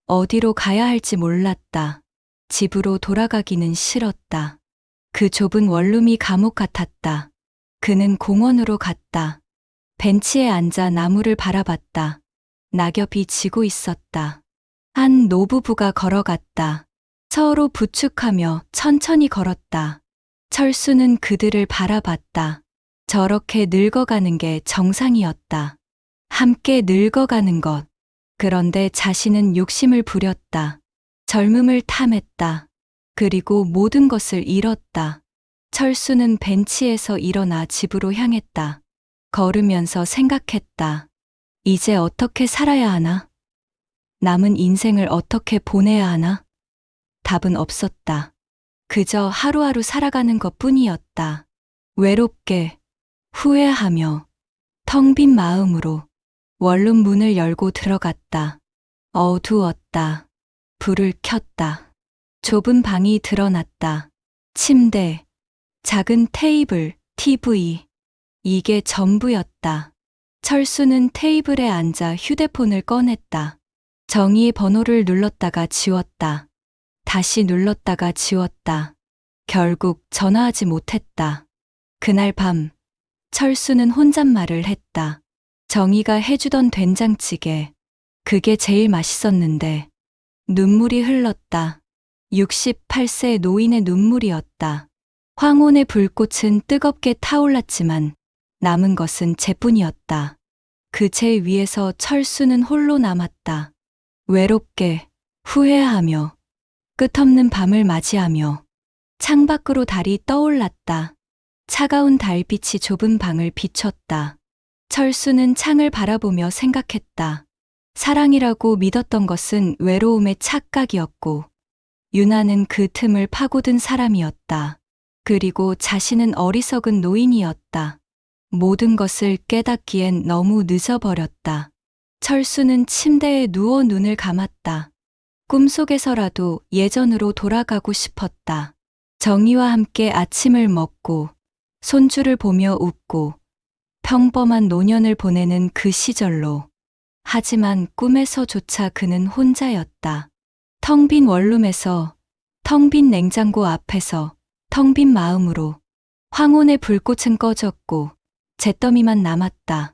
어디로 가야 할지 몰랐다. 집으로 돌아가기는 싫었다. 그 좁은 원룸이 감옥 같았다. 그는 공원으로 갔다. 벤치에 앉아 나무를 바라봤다. 낙엽이 지고 있었다. 한 노부부가 걸어갔다. 서로 부축하며 천천히 걸었다. 철수는 그들을 바라봤다. 저렇게 늙어가는 게 정상이었다. 함께 늙어가는 것. 그런데 자신은 욕심을 부렸다. 젊음을 탐했다. 그리고 모든 것을 잃었다. 철수는 벤치에서 일어나 집으로 향했다. 걸으면서 생각했다. 이제 어떻게 살아야 하나? 남은 인생을 어떻게 보내야 하나? 답은 없었다. 그저 하루하루 살아가는 것 뿐이었다. 외롭게, 후회하며, 텅 빈 마음으로 원룸 문을 열고 들어갔다. 어두웠다. 불을 켰다. 좁은 방이 드러났다. 침대, 작은 테이블, TV. 이게 전부였다. 철수는 테이블에 앉아 휴대폰을 꺼냈다. 정희의 번호를 눌렀다가 지웠다. 다시 눌렀다가 지웠다. 결국 전화하지 못했다. 그날 밤, 철수는 혼잣말을 했다. 정희가 해주던 된장찌개. 그게 제일 맛있었는데. 눈물이 흘렀다. 68세 노인의 눈물이었다. 황혼의 불꽃은 뜨겁게 타올랐지만 남은 것은 재뿐이었다. 그 재 위에서 철수는 홀로 남았다. 외롭게, 후회하며, 끝없는 밤을 맞이하며 창밖으로 달이 떠올랐다. 차가운 달빛이 좁은 방을 비췄다. 철수는 창을 바라보며 생각했다. 사랑이라고 믿었던 것은 외로움의 착각이었고 유나는 그 틈을 파고든 사람이었다. 그리고 자신은 어리석은 노인이었다. 모든 것을 깨닫기엔 너무 늦어버렸다. 철수는 침대에 누워 눈을 감았다. 꿈속에서라도 예전으로 돌아가고 싶었다. 정희와 함께 아침을 먹고 손주를 보며 웃고 평범한 노년을 보내는 그 시절로. 하지만 꿈에서조차 그는 혼자였다. 텅 빈 원룸에서, 텅 빈 냉장고 앞에서, 텅 빈 마음으로 황혼의 불꽃은 꺼졌고 잿더미만 남았다.